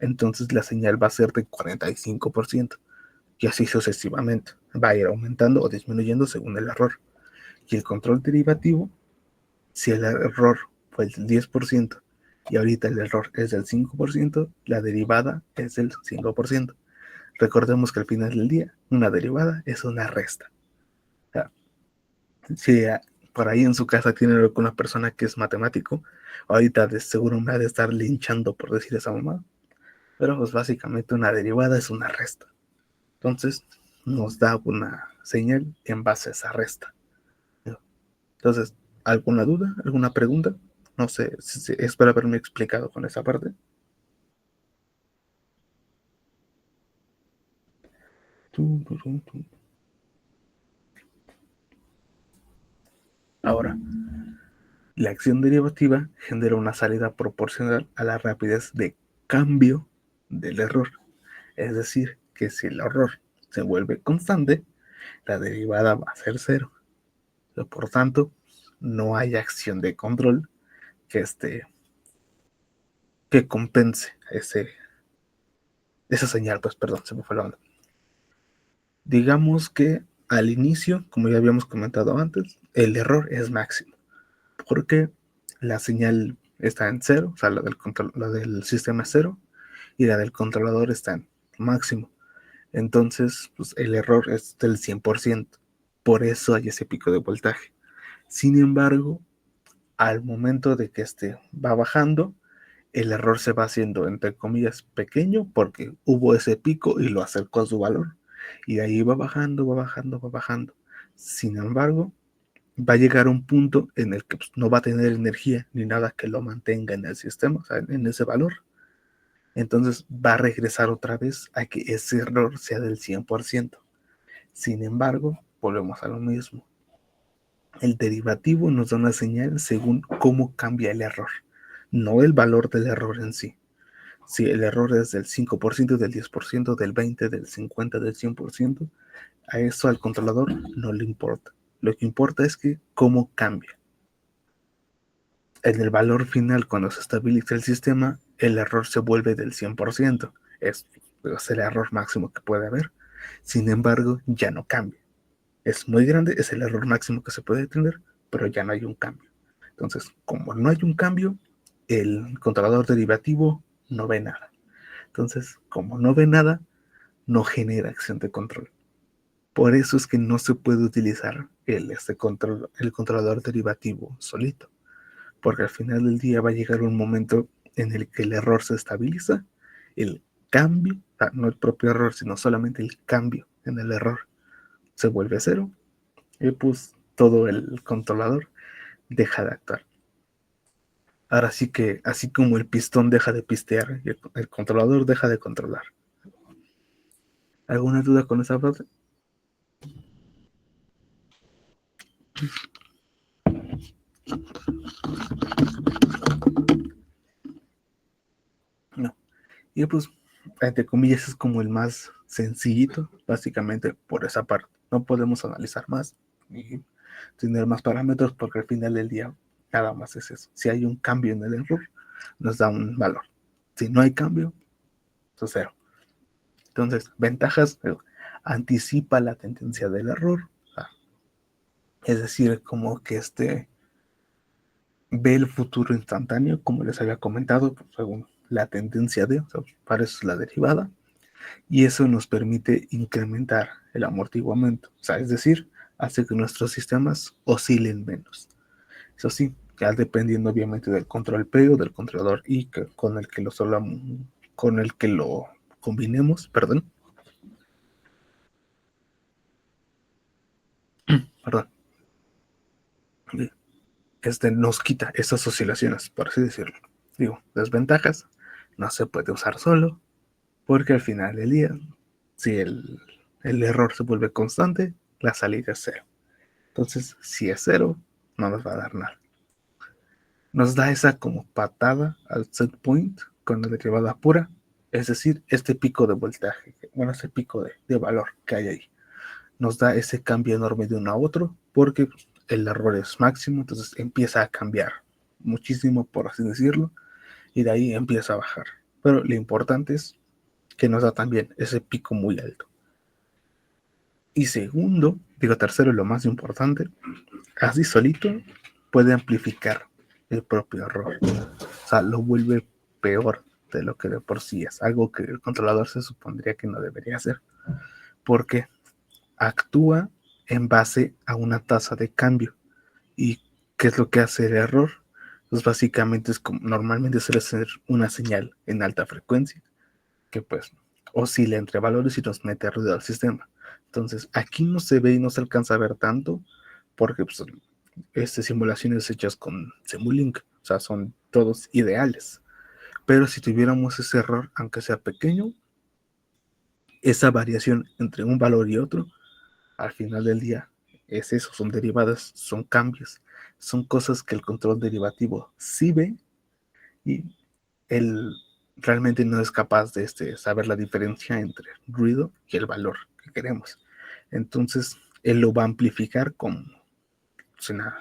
entonces la señal va a ser de 45%. Y así sucesivamente. Va a ir aumentando o disminuyendo según el error. Y el control derivativo, si el error fue el 10% y ahorita el error es del 5%, la derivada es del 5%. Recordemos que al final del día, una derivada es una resta. O sea, si por ahí en su casa tiene alguna persona que es matemático, ahorita de seguro me ha de estar linchando por decir esa mamá. Pero pues básicamente una derivada es una resta. Entonces nos da una señal en base a esa resta. Entonces, ¿alguna duda? ¿Alguna pregunta? No sé, espero haberme explicado con esa parte. Ahora, la acción derivativa genera una salida proporcional a la rapidez de cambio del error. Es decir, que si el error se vuelve constante, la derivada va a ser cero. Por tanto, no hay acción de control que, que compense esa señal. Pues perdón, se me fue la onda. Digamos que al inicio, como ya habíamos comentado antes, el error es máximo, porque la señal está en cero, o sea, la del sistema es cero, y la del controlador está en máximo. Entonces, pues, el error es del 100%. Por eso hay ese pico de voltaje. Sin embargo, al momento de que va bajando, el error se va haciendo, entre comillas, pequeño, porque hubo ese pico y lo acercó a su valor. Y de ahí va bajando, va bajando, va bajando. Sin embargo, va a llegar un punto en el que pues, no va a tener energía ni nada que lo mantenga en el sistema, o sea, en ese valor. Entonces va a regresar otra vez a que ese error sea del 100%. Sin embargo, volvemos a lo mismo. El derivativo nos da una señal según cómo cambia el error, no el valor del error en sí. Si el error es del 5%, del 10%, del 20%, del 50%, del 100%, a eso al controlador no le importa. Lo que importa es que cómo cambia. En el valor final, cuando se estabiliza el sistema, el error se vuelve del 100%. Es el error máximo que puede haber. Sin embargo, ya no cambia. Es muy grande, es el error máximo que se puede tener, pero ya no hay un cambio. Entonces, como no hay un cambio, el controlador derivativo no ve nada. Entonces, como no ve nada, no genera acción de control. Por eso es que no se puede utilizar el controlador derivativo solito, porque al final del día va a llegar un momento en el que el error se estabiliza, el cambio, no el propio error, sino solamente el cambio en el error se vuelve cero, y pues todo el controlador deja de actuar. Ahora sí que, así como el pistón deja de pistear, y el controlador deja de controlar. ¿Alguna duda con esa frase? No. Y pues, entre comillas, es como el más sencillito, básicamente por esa parte. No podemos analizar más y tener más parámetros porque al final del día nada más es eso. Si hay un cambio en el error, nos da un valor. Si no hay cambio, es cero. Entonces, ventajas, anticipa la tendencia del error. Es decir, como que ve el futuro instantáneo, como les había comentado, pues, según la tendencia de, o sea, para eso es la derivada. Y eso nos permite incrementar el amortiguamiento, o sea, es decir, hace que nuestros sistemas oscilen menos. Eso sí, ya dependiendo obviamente del control P o del controlador I con el que lo combinemos, perdón, nos quita esas oscilaciones, por así decirlo. Digo, desventajas, no se puede usar solo, porque al final del día, si el error se vuelve constante, la salida es cero. Entonces, si es cero, no nos va a dar nada. Nos da esa como patada al set point con la derivada pura, es decir, este pico de voltaje, bueno, ese pico de valor que hay ahí. Nos da ese cambio enorme de uno a otro porque el error es máximo, entonces empieza a cambiar muchísimo, por así decirlo, y de ahí empieza a bajar. Pero lo importante es que nos da también ese pico muy alto. Y segundo, tercero, lo más importante, así solito puede amplificar el propio error. O sea, lo vuelve peor de lo que de por sí es. Algo que el controlador se supondría que no debería hacer. Porque actúa en base a una tasa de cambio. ¿Y qué es lo que hace el error? Pues básicamente es como normalmente suele ser una señal en alta frecuencia que pues oscila entre valores y nos mete ruido al sistema. Entonces aquí no se ve y no se alcanza a ver tanto porque pues, simulaciones hechas con Simulink, o sea, son todos ideales. Pero si tuviéramos ese error, aunque sea pequeño, esa variación entre un valor y otro, al final del día, es eso, son derivadas, son cambios, son cosas que el control derivativo sí ve y él realmente no es capaz de saber la diferencia entre ruido y el valor que queremos. Entonces, él lo va a amplificar como si nada.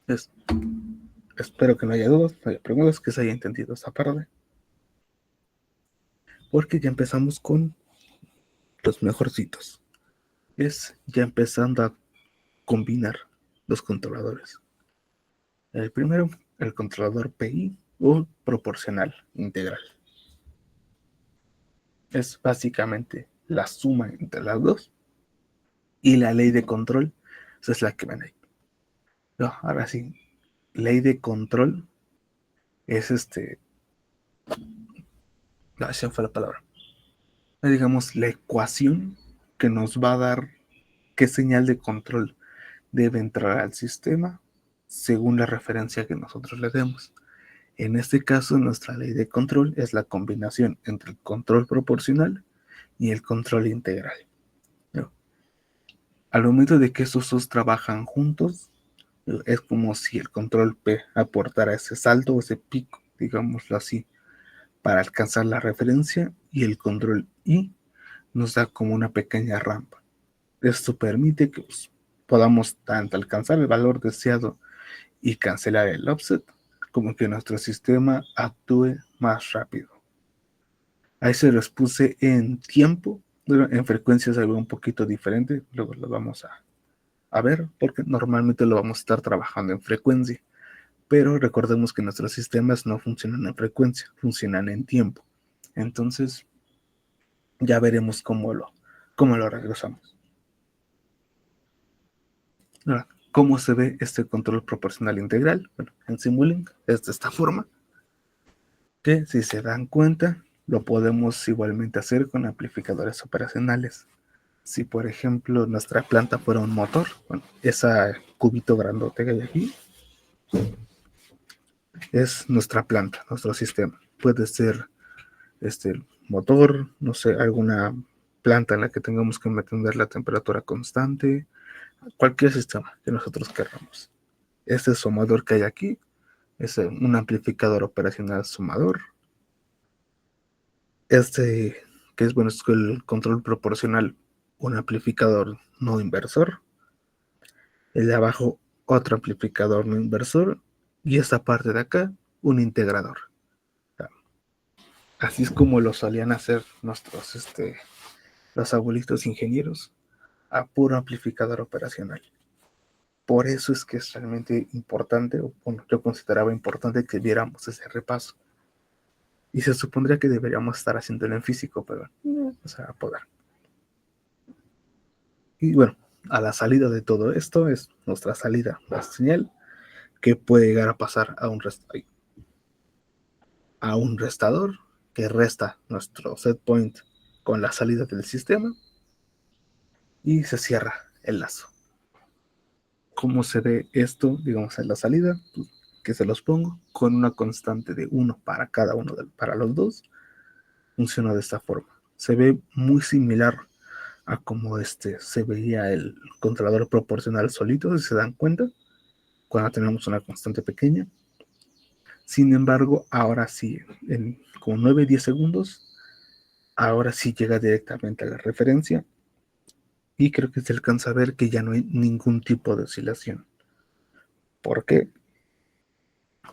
Es, espero que no haya dudas, no haya preguntas, que se haya entendido esta parte. Porque ya empezamos con los mejorcitos. Es ya empezando a combinar los controladores. El primero, el controlador PI o proporcional integral. Es básicamente la suma entre las dos y la ley de control, esa es la que ven ahí. No, ahora sí, ley de control es no, esa fue la palabra. Digamos, la ecuación que nos va a dar qué señal de control debe entrar al sistema según la referencia que nosotros le demos. En este caso, nuestra ley de control es la combinación entre el control proporcional y el control integral. ¿No? Al momento de que esos dos trabajan juntos, es como si el control P aportara ese salto o ese pico, digámoslo así, para alcanzar la referencia, y el control I nos da como una pequeña rampa. Esto permite que podamos tanto alcanzar el valor deseado y cancelar el offset, como que nuestro sistema actúe más rápido. Ahí se los puse en tiempo, en frecuencias algo un poquito diferente, luego lo vamos a ver, porque normalmente lo vamos a estar trabajando en frecuencia, pero recordemos que nuestros sistemas no funcionan en frecuencia, funcionan en tiempo. Entonces, ya veremos cómo lo regresamos. Ahora, ¿cómo se ve este control proporcional integral? Bueno, en Simulink es de esta forma, que si se dan cuenta, lo podemos igualmente hacer con amplificadores operacionales. Si por ejemplo nuestra planta fuera un motor, bueno, ese cubito grandote que hay aquí es nuestra planta, nuestro sistema. Puede ser motor, no sé, alguna planta en la que tengamos que mantener la temperatura constante, cualquier sistema que nosotros queramos. Este sumador que hay aquí es un amplificador operacional sumador. Que es bueno, es el control proporcional, un amplificador no inversor. El de abajo, otro amplificador no inversor. Y esta parte de acá, un integrador. Así es como lo solían hacer los abuelitos ingenieros, a puro amplificador operacional. Por eso es que es realmente importante, o bueno, yo consideraba importante que viéramos ese repaso. Y se supondría que deberíamos estar haciéndolo en físico, pero no se va a poder. Y bueno, a la salida de todo esto es nuestra salida, la señal que puede llegar a pasar a un restador que resta nuestro set point con la salida del sistema y se cierra el lazo. ¿Cómo se ve esto, digamos, en la salida? Que se los pongo con una constante de 1 para cada uno, para los dos. Funciona de esta forma. Se ve muy similar a como se veía el controlador proporcional solito, si se dan cuenta, cuando tenemos una constante pequeña. Sin embargo, ahora sí, en como 9-10 segundos, ahora sí llega directamente a la referencia y creo que se alcanza a ver que ya no hay ningún tipo de oscilación. ¿Por qué?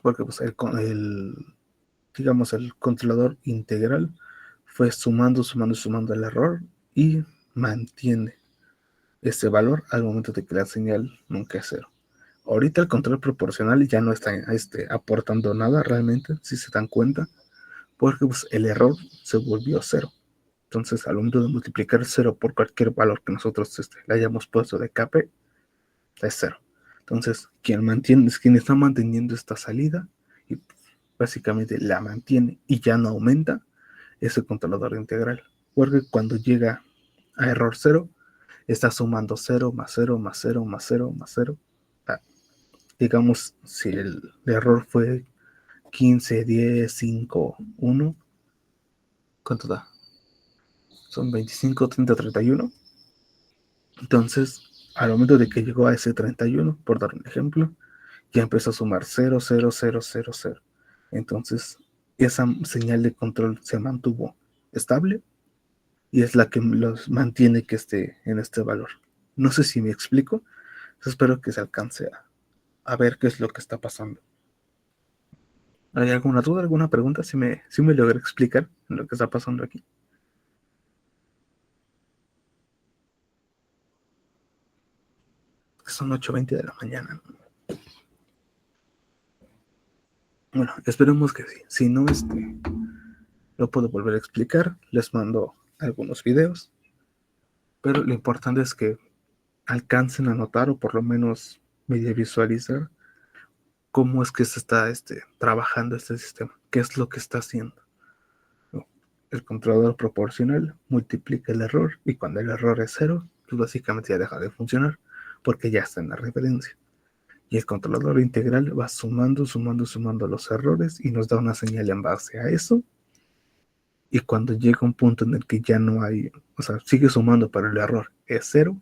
Porque pues digamos, el controlador integral fue sumando el error y mantiene este valor al momento de que la señal nunca es cero. Ahorita el control proporcional ya no está aportando nada realmente, si se dan cuenta, porque pues, el error se volvió cero. Entonces, al momento de multiplicar cero por cualquier valor que nosotros le hayamos puesto de KP, es cero. Entonces, quien está manteniendo esta salida y básicamente la mantiene y ya no aumenta, es el controlador integral. Porque cuando llega a error cero, está sumando 0 más 0 más 0 más 0 más 0. Digamos, si el error fue 15, 10, 5, 1, ¿cuánto da? Son 25, 30, 31. Entonces, al momento de que llegó a ese 31, por dar un ejemplo, ya empezó a sumar 0, 0, 0, 0, 0. Entonces, esa señal de control se mantuvo estable y es la que los mantiene que esté en este valor. No sé si me explico. Espero que se alcance a ver qué es lo que está pasando. ¿Hay alguna duda, alguna pregunta? Si me logré explicar lo que está pasando aquí. son 8:20 de la mañana. Bueno, esperemos que sí. Si no, lo puedo volver a explicar. Les mando algunos videos. Pero lo importante es que alcancen a notar o por lo menos medio visualizar cómo es que se está trabajando este sistema, qué es lo que está haciendo. El controlador proporcional multiplica el error y cuando el error es 0, pues básicamente ya deja de funcionar porque ya está en la referencia. Y el controlador integral va sumando los errores y nos da una señal en base a eso. Y cuando llega un punto en el que ya no hay, o sea, sigue sumando pero el error es 0,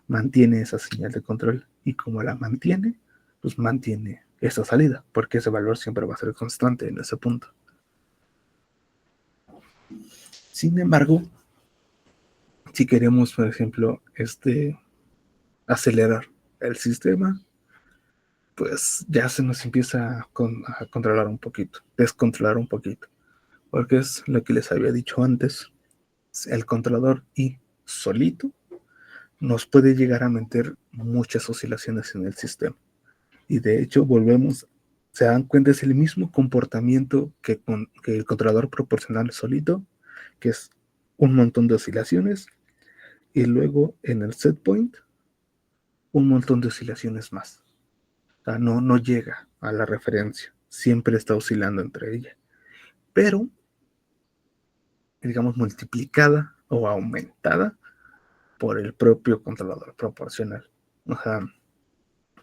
mantiene esa señal de control y como la mantiene, pues mantiene esa salida porque ese valor siempre va a ser constante en ese punto. Sin embargo, si queremos, por ejemplo, acelerar el sistema, pues ya se nos empieza a controlar un poquito, descontrolar un poquito, porque es lo que les había dicho antes, el controlador y solito nos puede llegar a meter muchas oscilaciones en el sistema. Y de hecho, se dan cuenta, es el mismo comportamiento que el controlador proporcional solito, que es un montón de oscilaciones, y luego en el set point, un montón de oscilaciones más. O sea, no llega a la referencia, siempre está oscilando entre ellas. Pero, digamos, multiplicada o aumentada por el propio controlador proporcional. O sea,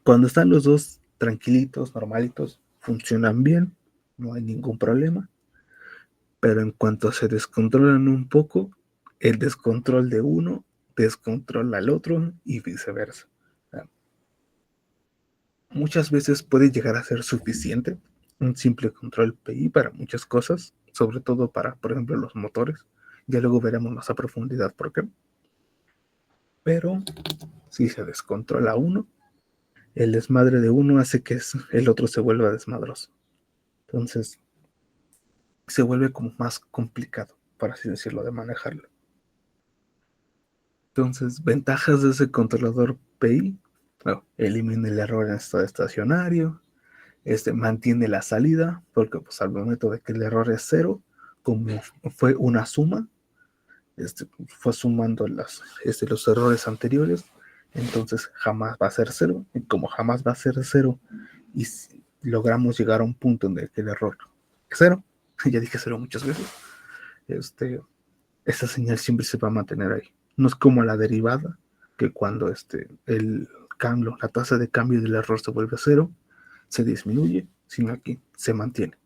cuando están los dos tranquilitos, normalitos, funcionan bien, no hay ningún problema. Pero en cuanto se descontrolan un poco, el descontrol de uno descontrola al otro y viceversa. Muchas veces puede llegar a ser suficiente un simple control PI para muchas cosas, sobre todo para, por ejemplo, los motores. Ya luego veremos más a profundidad por qué. Pero si se descontrola uno, el desmadre de uno hace que el otro se vuelva desmadroso. Entonces, se vuelve como más complicado, por así decirlo, de manejarlo. Entonces, ventajas de ese controlador PI, elimina el error en estado estacionario, mantiene la salida, porque pues al momento de que el error es 0, como fue una suma, fue sumando los errores anteriores, entonces jamás va a ser 0, y como jamás va a ser 0, y si logramos llegar a un punto en el que el error es 0, ya dije 0 muchas veces, esa señal siempre se va a mantener ahí. No es como la derivada, que cuando la tasa de cambio del error se vuelve a 0, se disminuye, sino aquí se mantiene.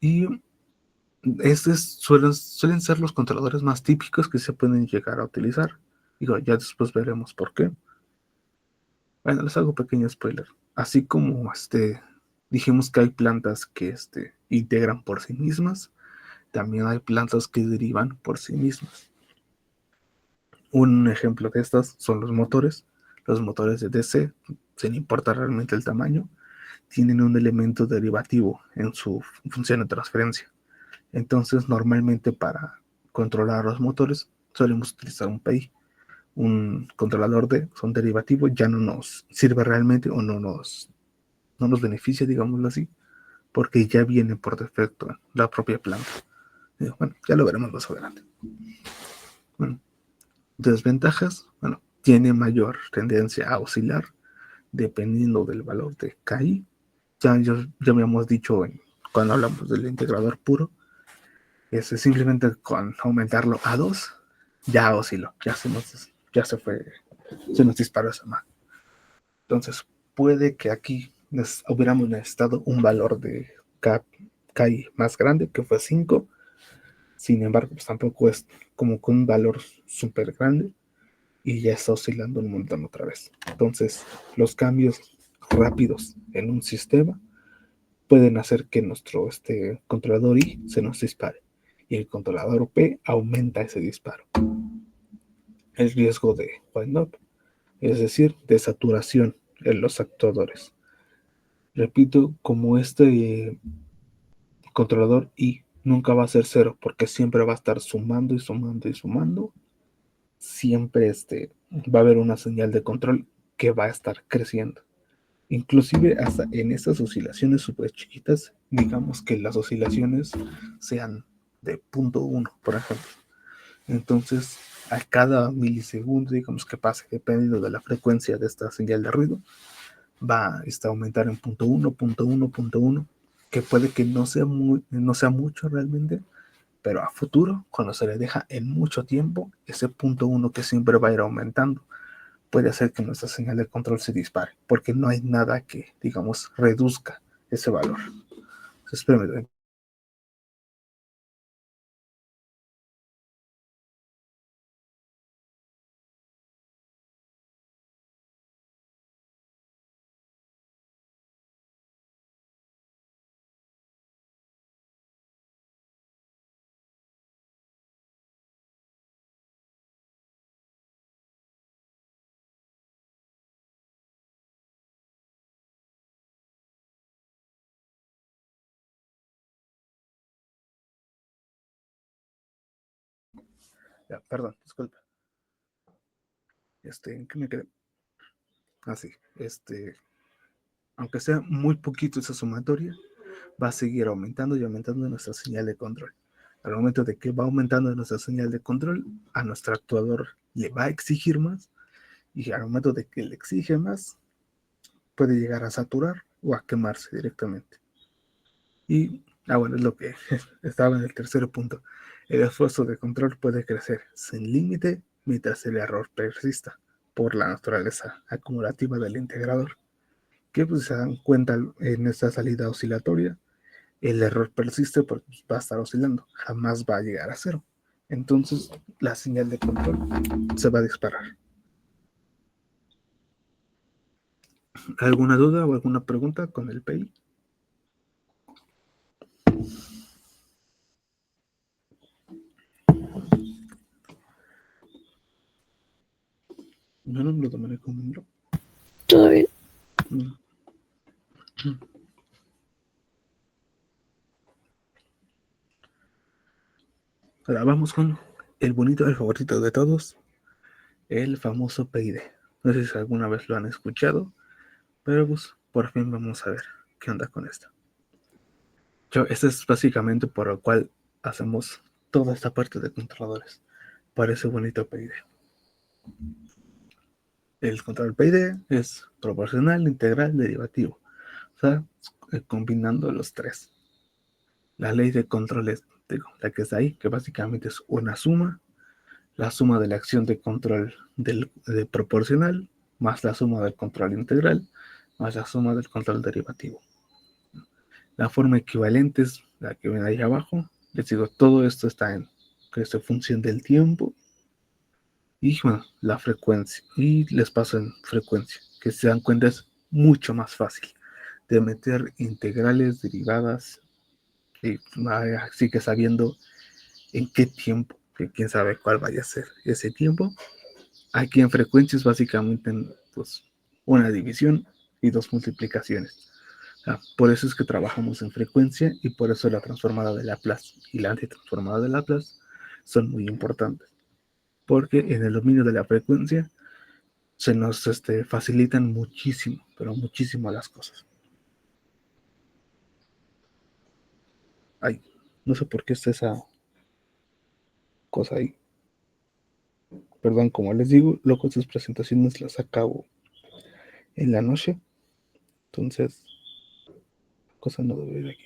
Y suelen ser los controladores más típicos que se pueden llegar a utilizar. Digo, ya después veremos por qué. Bueno, les hago un pequeño spoiler. Así como dijimos que hay plantas que integran por sí mismas, también hay plantas que derivan por sí mismas. Un ejemplo de estas son los motores. Los motores de DC, sin importar realmente el tamaño, tienen un elemento derivativo en su función de transferencia. Entonces, normalmente para controlar los motores solemos utilizar un PI. Un controlador de son derivativo ya no nos sirve realmente o no nos beneficia, digámoslo así, porque ya viene por defecto en la propia planta. Bueno, ya lo veremos más adelante. Bueno, desventajas, bueno, tiene mayor tendencia a oscilar dependiendo del valor de KI. Ya habíamos dicho cuando hablamos del integrador puro, simplemente con aumentarlo a 2, ya osciló, se nos disparó esa mano. Entonces, puede que aquí hubiéramos necesitado un valor de KI más grande, que fue 5. Sin embargo, pues tampoco es como con un valor súper grande y ya está oscilando un montón otra vez. Entonces, los cambios rápidos en un sistema pueden hacer que nuestro controlador I se nos dispare y el controlador P aumenta ese disparo. El riesgo de wind up, es decir, de saturación en los actuadores. Repito, como controlador I nunca va a ser 0 porque siempre va a estar sumando y, siempre va a haber una señal de control que va a estar creciendo. Inclusive hasta en estas oscilaciones súper chiquitas, digamos que las oscilaciones sean de 0.1, por ejemplo. Entonces, a cada milisegundo, digamos que pase, dependiendo de la frecuencia de esta señal de ruido, va a aumentar en 0.1, 0.1, 0.1, que puede que no sea mucho realmente, pero a futuro, cuando se le deja en mucho tiempo, ese 0.1 que siempre va a ir aumentando, puede hacer que nuestra señal de control se dispare, porque no hay nada que, digamos, reduzca ese valor. Entonces, espérame. Ya, perdón, disculpa. ¿En qué me quedé? Así, aunque sea muy poquito esa sumatoria, va a seguir aumentando y aumentando nuestra señal de control. Al momento de que va aumentando nuestra señal de control, a nuestro actuador le va a exigir más, y al momento de que le exige más, puede llegar a saturar o a quemarse directamente. Y, bueno, es lo que estaba en el tercer punto. El esfuerzo de control puede crecer sin límite mientras el error persista, por la naturaleza acumulativa del integrador, que pues, se dan cuenta en esta salida oscilatoria. El error persiste porque va a estar oscilando, jamás va a llegar a cero. Entonces la señal de control se va a disparar. ¿Alguna duda o alguna pregunta con el PI? Yo no lo tomaré como un no. ¿Todo bien? Ahora vamos con el bonito, el favorito de todos, el famoso PID. No sé si alguna vez lo han escuchado, pero pues por fin vamos a ver qué onda con esto. Este es básicamente por lo cual hacemos toda esta parte de controladores, para ese bonito PID. El control PID es proporcional, integral, derivativo. O sea, combinando los tres. La ley de control es la que está ahí, que básicamente es una suma, la suma de la acción de control de proporcional, más la suma del control integral, más la suma del control derivativo. La forma equivalente es la que ven ahí abajo. Les digo, todo esto está en función del tiempo y bueno, la frecuencia. Y les paso en frecuencia, que se dan cuenta es mucho más fácil de meter integrales, derivadas, y así que sabiendo en qué tiempo, que quién sabe cuál vaya a ser ese tiempo. Aquí en frecuencia es básicamente pues, una división y dos multiplicaciones. Por eso es que trabajamos en frecuencia y por eso la transformada de Laplace y la antitransformada de Laplace son muy importantes. Porque en el dominio de la frecuencia se nos facilitan muchísimo, pero muchísimo las cosas. Ay, no sé por qué está esa cosa ahí. Perdón, como les digo, luego sus presentaciones las acabo en la noche. Entonces, cosa no debe ir aquí.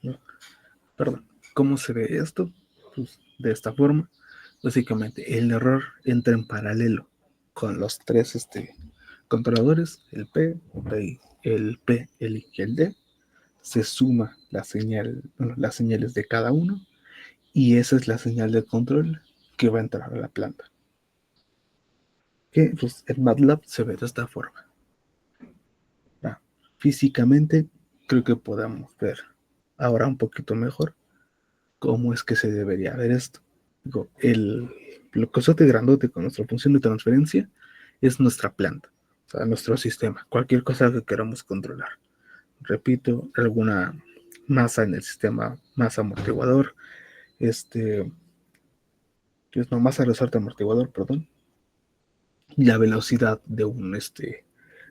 No, perdón. ¿Cómo se ve esto? Pues de esta forma. Básicamente, el error entra en paralelo con los tres controladores, el P, el P, el I y el D. Se suma las señales de cada uno y esa es la señal de control que va a entrar a la planta. Que pues, en MATLAB se ve de esta forma. Físicamente creo que podamos ver ahora un poquito mejor cómo es que se debería ver esto. Digo, lo que de grandote con nuestra función de transferencia es nuestra planta, o sea, nuestro sistema, cualquier cosa que queramos controlar. Repito, alguna masa en el sistema, masa amortiguador, que es nomás el resorte amortiguador, perdón, la velocidad de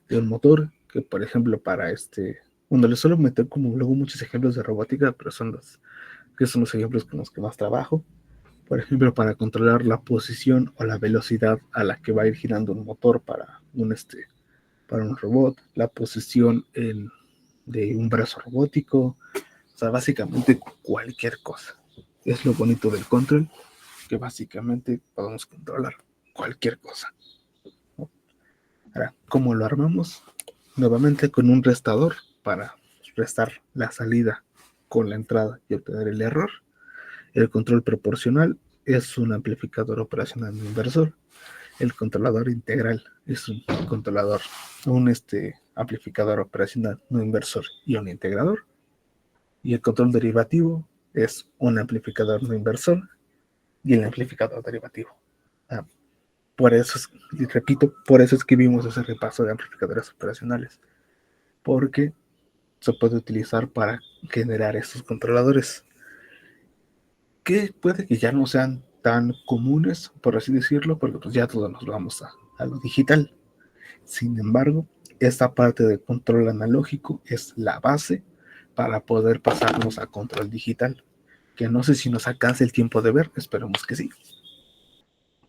de un motor, que por ejemplo para bueno, les suelo meter como luego muchos ejemplos de robótica, pero que son los ejemplos con los que más trabajo. Por ejemplo, para controlar la posición o la velocidad a la que va a ir girando un motor para un robot, la posición de un brazo robótico, o sea, básicamente cualquier cosa. Es lo bonito del control, que básicamente podemos controlar cualquier cosa. Ahora, ¿cómo lo armamos? Nuevamente con un restador para restar la salida con la entrada y obtener el error. El control proporcional es un amplificador operacional no inversor. El controlador integral es un controlador, un amplificador operacional no inversor y un integrador. Y el control derivativo es un amplificador no inversor y el amplificador derivativo. Ah, por eso, y repito, por eso escribimos ese repaso de amplificadores operacionales, porque se puede utilizar para generar estos controladores, que puede que ya no sean tan comunes, por así decirlo, porque pues ya todos nos vamos a lo digital. Sin embargo, esta parte de control analógico es la base para poder pasarnos a control digital, que no sé si nos alcance el tiempo de ver, esperemos que sí.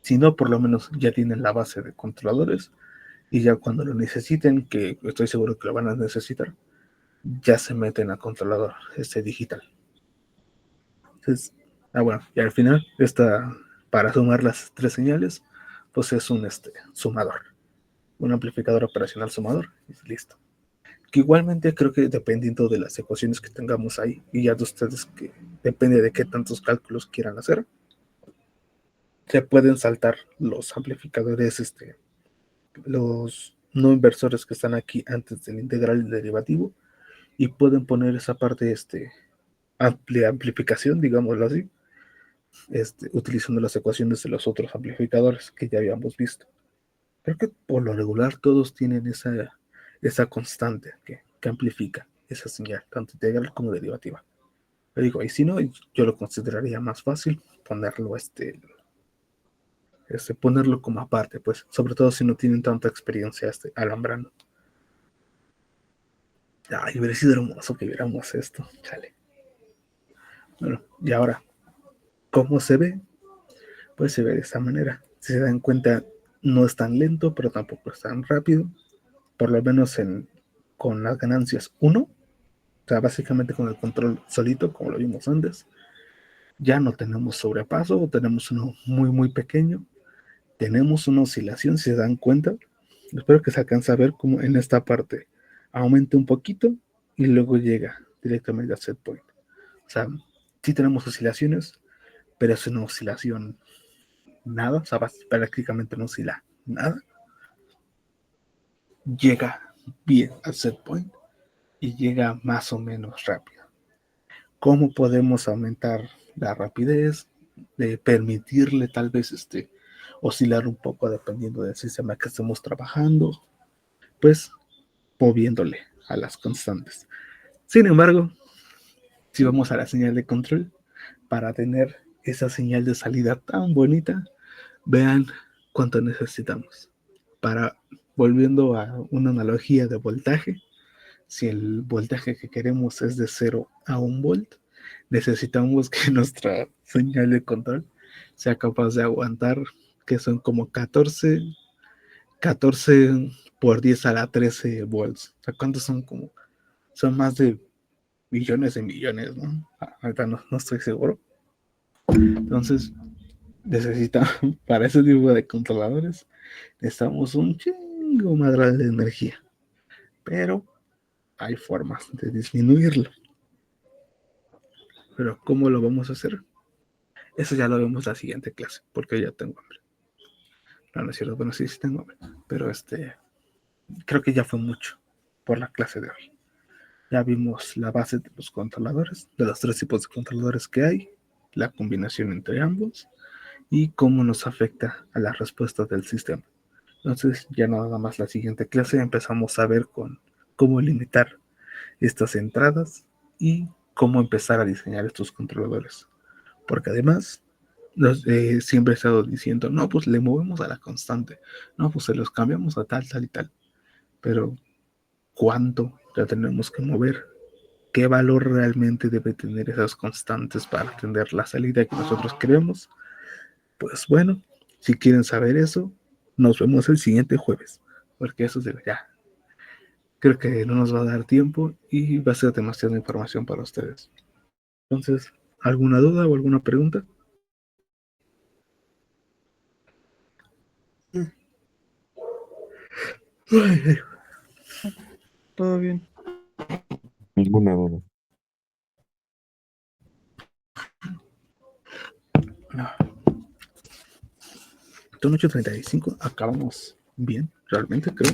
Si no, por lo menos ya tienen la base de controladores y ya cuando lo necesiten, que estoy seguro que lo van a necesitar, ya se meten a controlador digital. Entonces, bueno, y al final, para sumar las tres señales, pues es un sumador, un amplificador operacional sumador, y listo. Que igualmente creo que dependiendo de las ecuaciones que tengamos ahí, y ya de ustedes, que depende de qué tantos cálculos quieran hacer, se pueden saltar los amplificadores, los no inversores que están aquí antes del integral y derivativo, y pueden poner esa parte, amplificación, digámoslo así, utilizando las ecuaciones de los otros amplificadores que ya habíamos visto. Creo que por lo regular todos tienen esa constante que amplifica esa señal, tanto integral como derivativa. Pero digo, y si no, yo lo consideraría más fácil ponerlo, ponerlo como aparte, pues, sobre todo si no tienen tanta experiencia alambrando. Ay, hubiera sido hermoso que viéramos esto, chale. Bueno, y ahora, ¿cómo se ve? Pues se ve de esta manera. Si se dan cuenta, no es tan lento, pero tampoco es tan rápido, por lo menos con las ganancias 1, o sea, básicamente con el control solito, como lo vimos antes. Ya no tenemos sobrepaso, tenemos uno muy, muy pequeño, tenemos una oscilación, si se dan cuenta. Espero que se alcance a ver como en esta parte aumenta un poquito y luego llega directamente a set point. O sea, sí tenemos oscilaciones, pero es una oscilación nada, o sea, prácticamente no oscila nada. Llega bien al set point y llega más o menos rápido. ¿Cómo podemos aumentar la rapidez? De permitirle tal vez oscilar un poco dependiendo del sistema que estemos trabajando, pues moviéndole a las constantes. Sin embargo, si vamos a la señal de control, para tener esa señal de salida tan bonita, vean cuánto necesitamos. Volviendo a una analogía de voltaje, si el voltaje que queremos es de 0 a 1 volt, necesitamos que nuestra señal de control sea capaz de aguantar, que son como 14 por 10 a la 13 volts. O sea, ¿cuántos son? Son más de millones de millones, ¿no? Ahorita no estoy seguro. Entonces, necesitamos, para ese tipo de controladores, necesitamos un chingo más grande de energía. Pero hay formas de disminuirlo. Pero ¿cómo lo vamos a hacer? Eso ya lo vemos la siguiente clase, porque ya tengo hambre. No es cierto, bueno, sí tengo hambre. Pero creo que ya fue mucho por la clase de hoy. Ya vimos la base de los controladores, de los tres tipos de controladores que hay, la combinación entre ambos y cómo nos afecta a las respuestas del sistema. Entonces, ya nada más la siguiente clase empezamos a ver con cómo limitar estas entradas y cómo empezar a diseñar estos controladores. porque además siempre he estado diciendo, no, pues le movemos a la constante, no, pues se los cambiamos a tal, tal y tal, pero ¿cuánto la tenemos que mover? ¿Qué valor realmente debe tener esas constantes para tener la salida que nosotros queremos? Pues bueno, si quieren saber eso, nos vemos el siguiente jueves, porque eso es de ya. Creo que no nos va a dar tiempo y va a ser demasiada información para ustedes. Entonces, ¿alguna duda o alguna pregunta? Ay, Todo bien. Ninguna duda. no. Son 8:35, acabamos bien, realmente creo.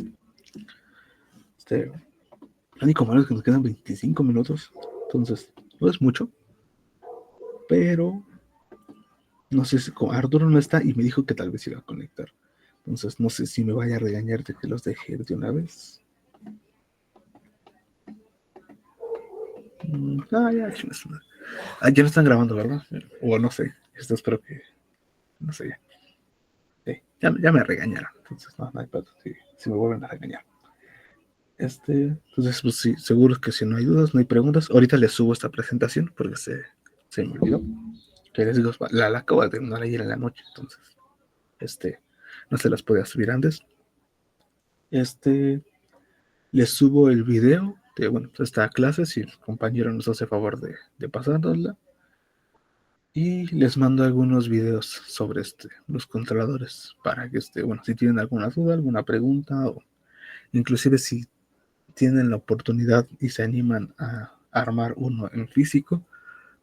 Lo único malo es que nos quedan 25 minutos, entonces no es mucho, pero no sé si como Arturo no está y me dijo que tal vez iba a conectar. Entonces no sé si me vaya a regañar de que los deje de una vez. Ya, chingas. Ya no están grabando, ¿verdad? O no sé. Esto espero que. No sé. Ya me regañaron. Entonces no hay pedo. Si me vuelven a regañar. Entonces, pues sí, seguro que si no hay dudas, no hay preguntas. Ahorita les subo esta presentación porque se me olvidó. Que les digo, la acabo de terminar ayer en la noche. Entonces, no se las podía subir antes. Les subo el video de, bueno, pues esta clase, si el compañero nos hace favor de pasárnosla. Y les mando algunos videos sobre los controladores para que, bueno, si tienen alguna duda, alguna pregunta, o inclusive si tienen la oportunidad y se animan a armar uno en físico,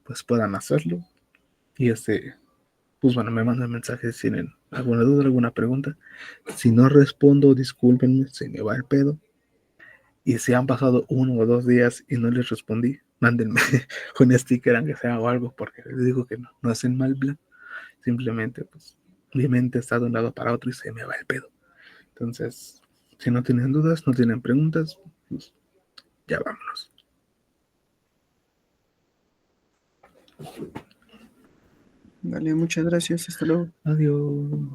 pues puedan hacerlo. Y pues bueno, me mandan mensajes si tienen alguna duda, alguna pregunta. Si no respondo, discúlpenme, se me va el pedo. Y si han pasado 1 o 2 días y no les respondí, mándenme un sticker, aunque sea o algo, porque les digo que no hacen mal plan. Simplemente, pues, mi mente está de un lado para otro y se me va el pedo. Entonces, si no tienen dudas, no tienen preguntas, pues ya vámonos. Dale, muchas gracias. Hasta luego. Adiós.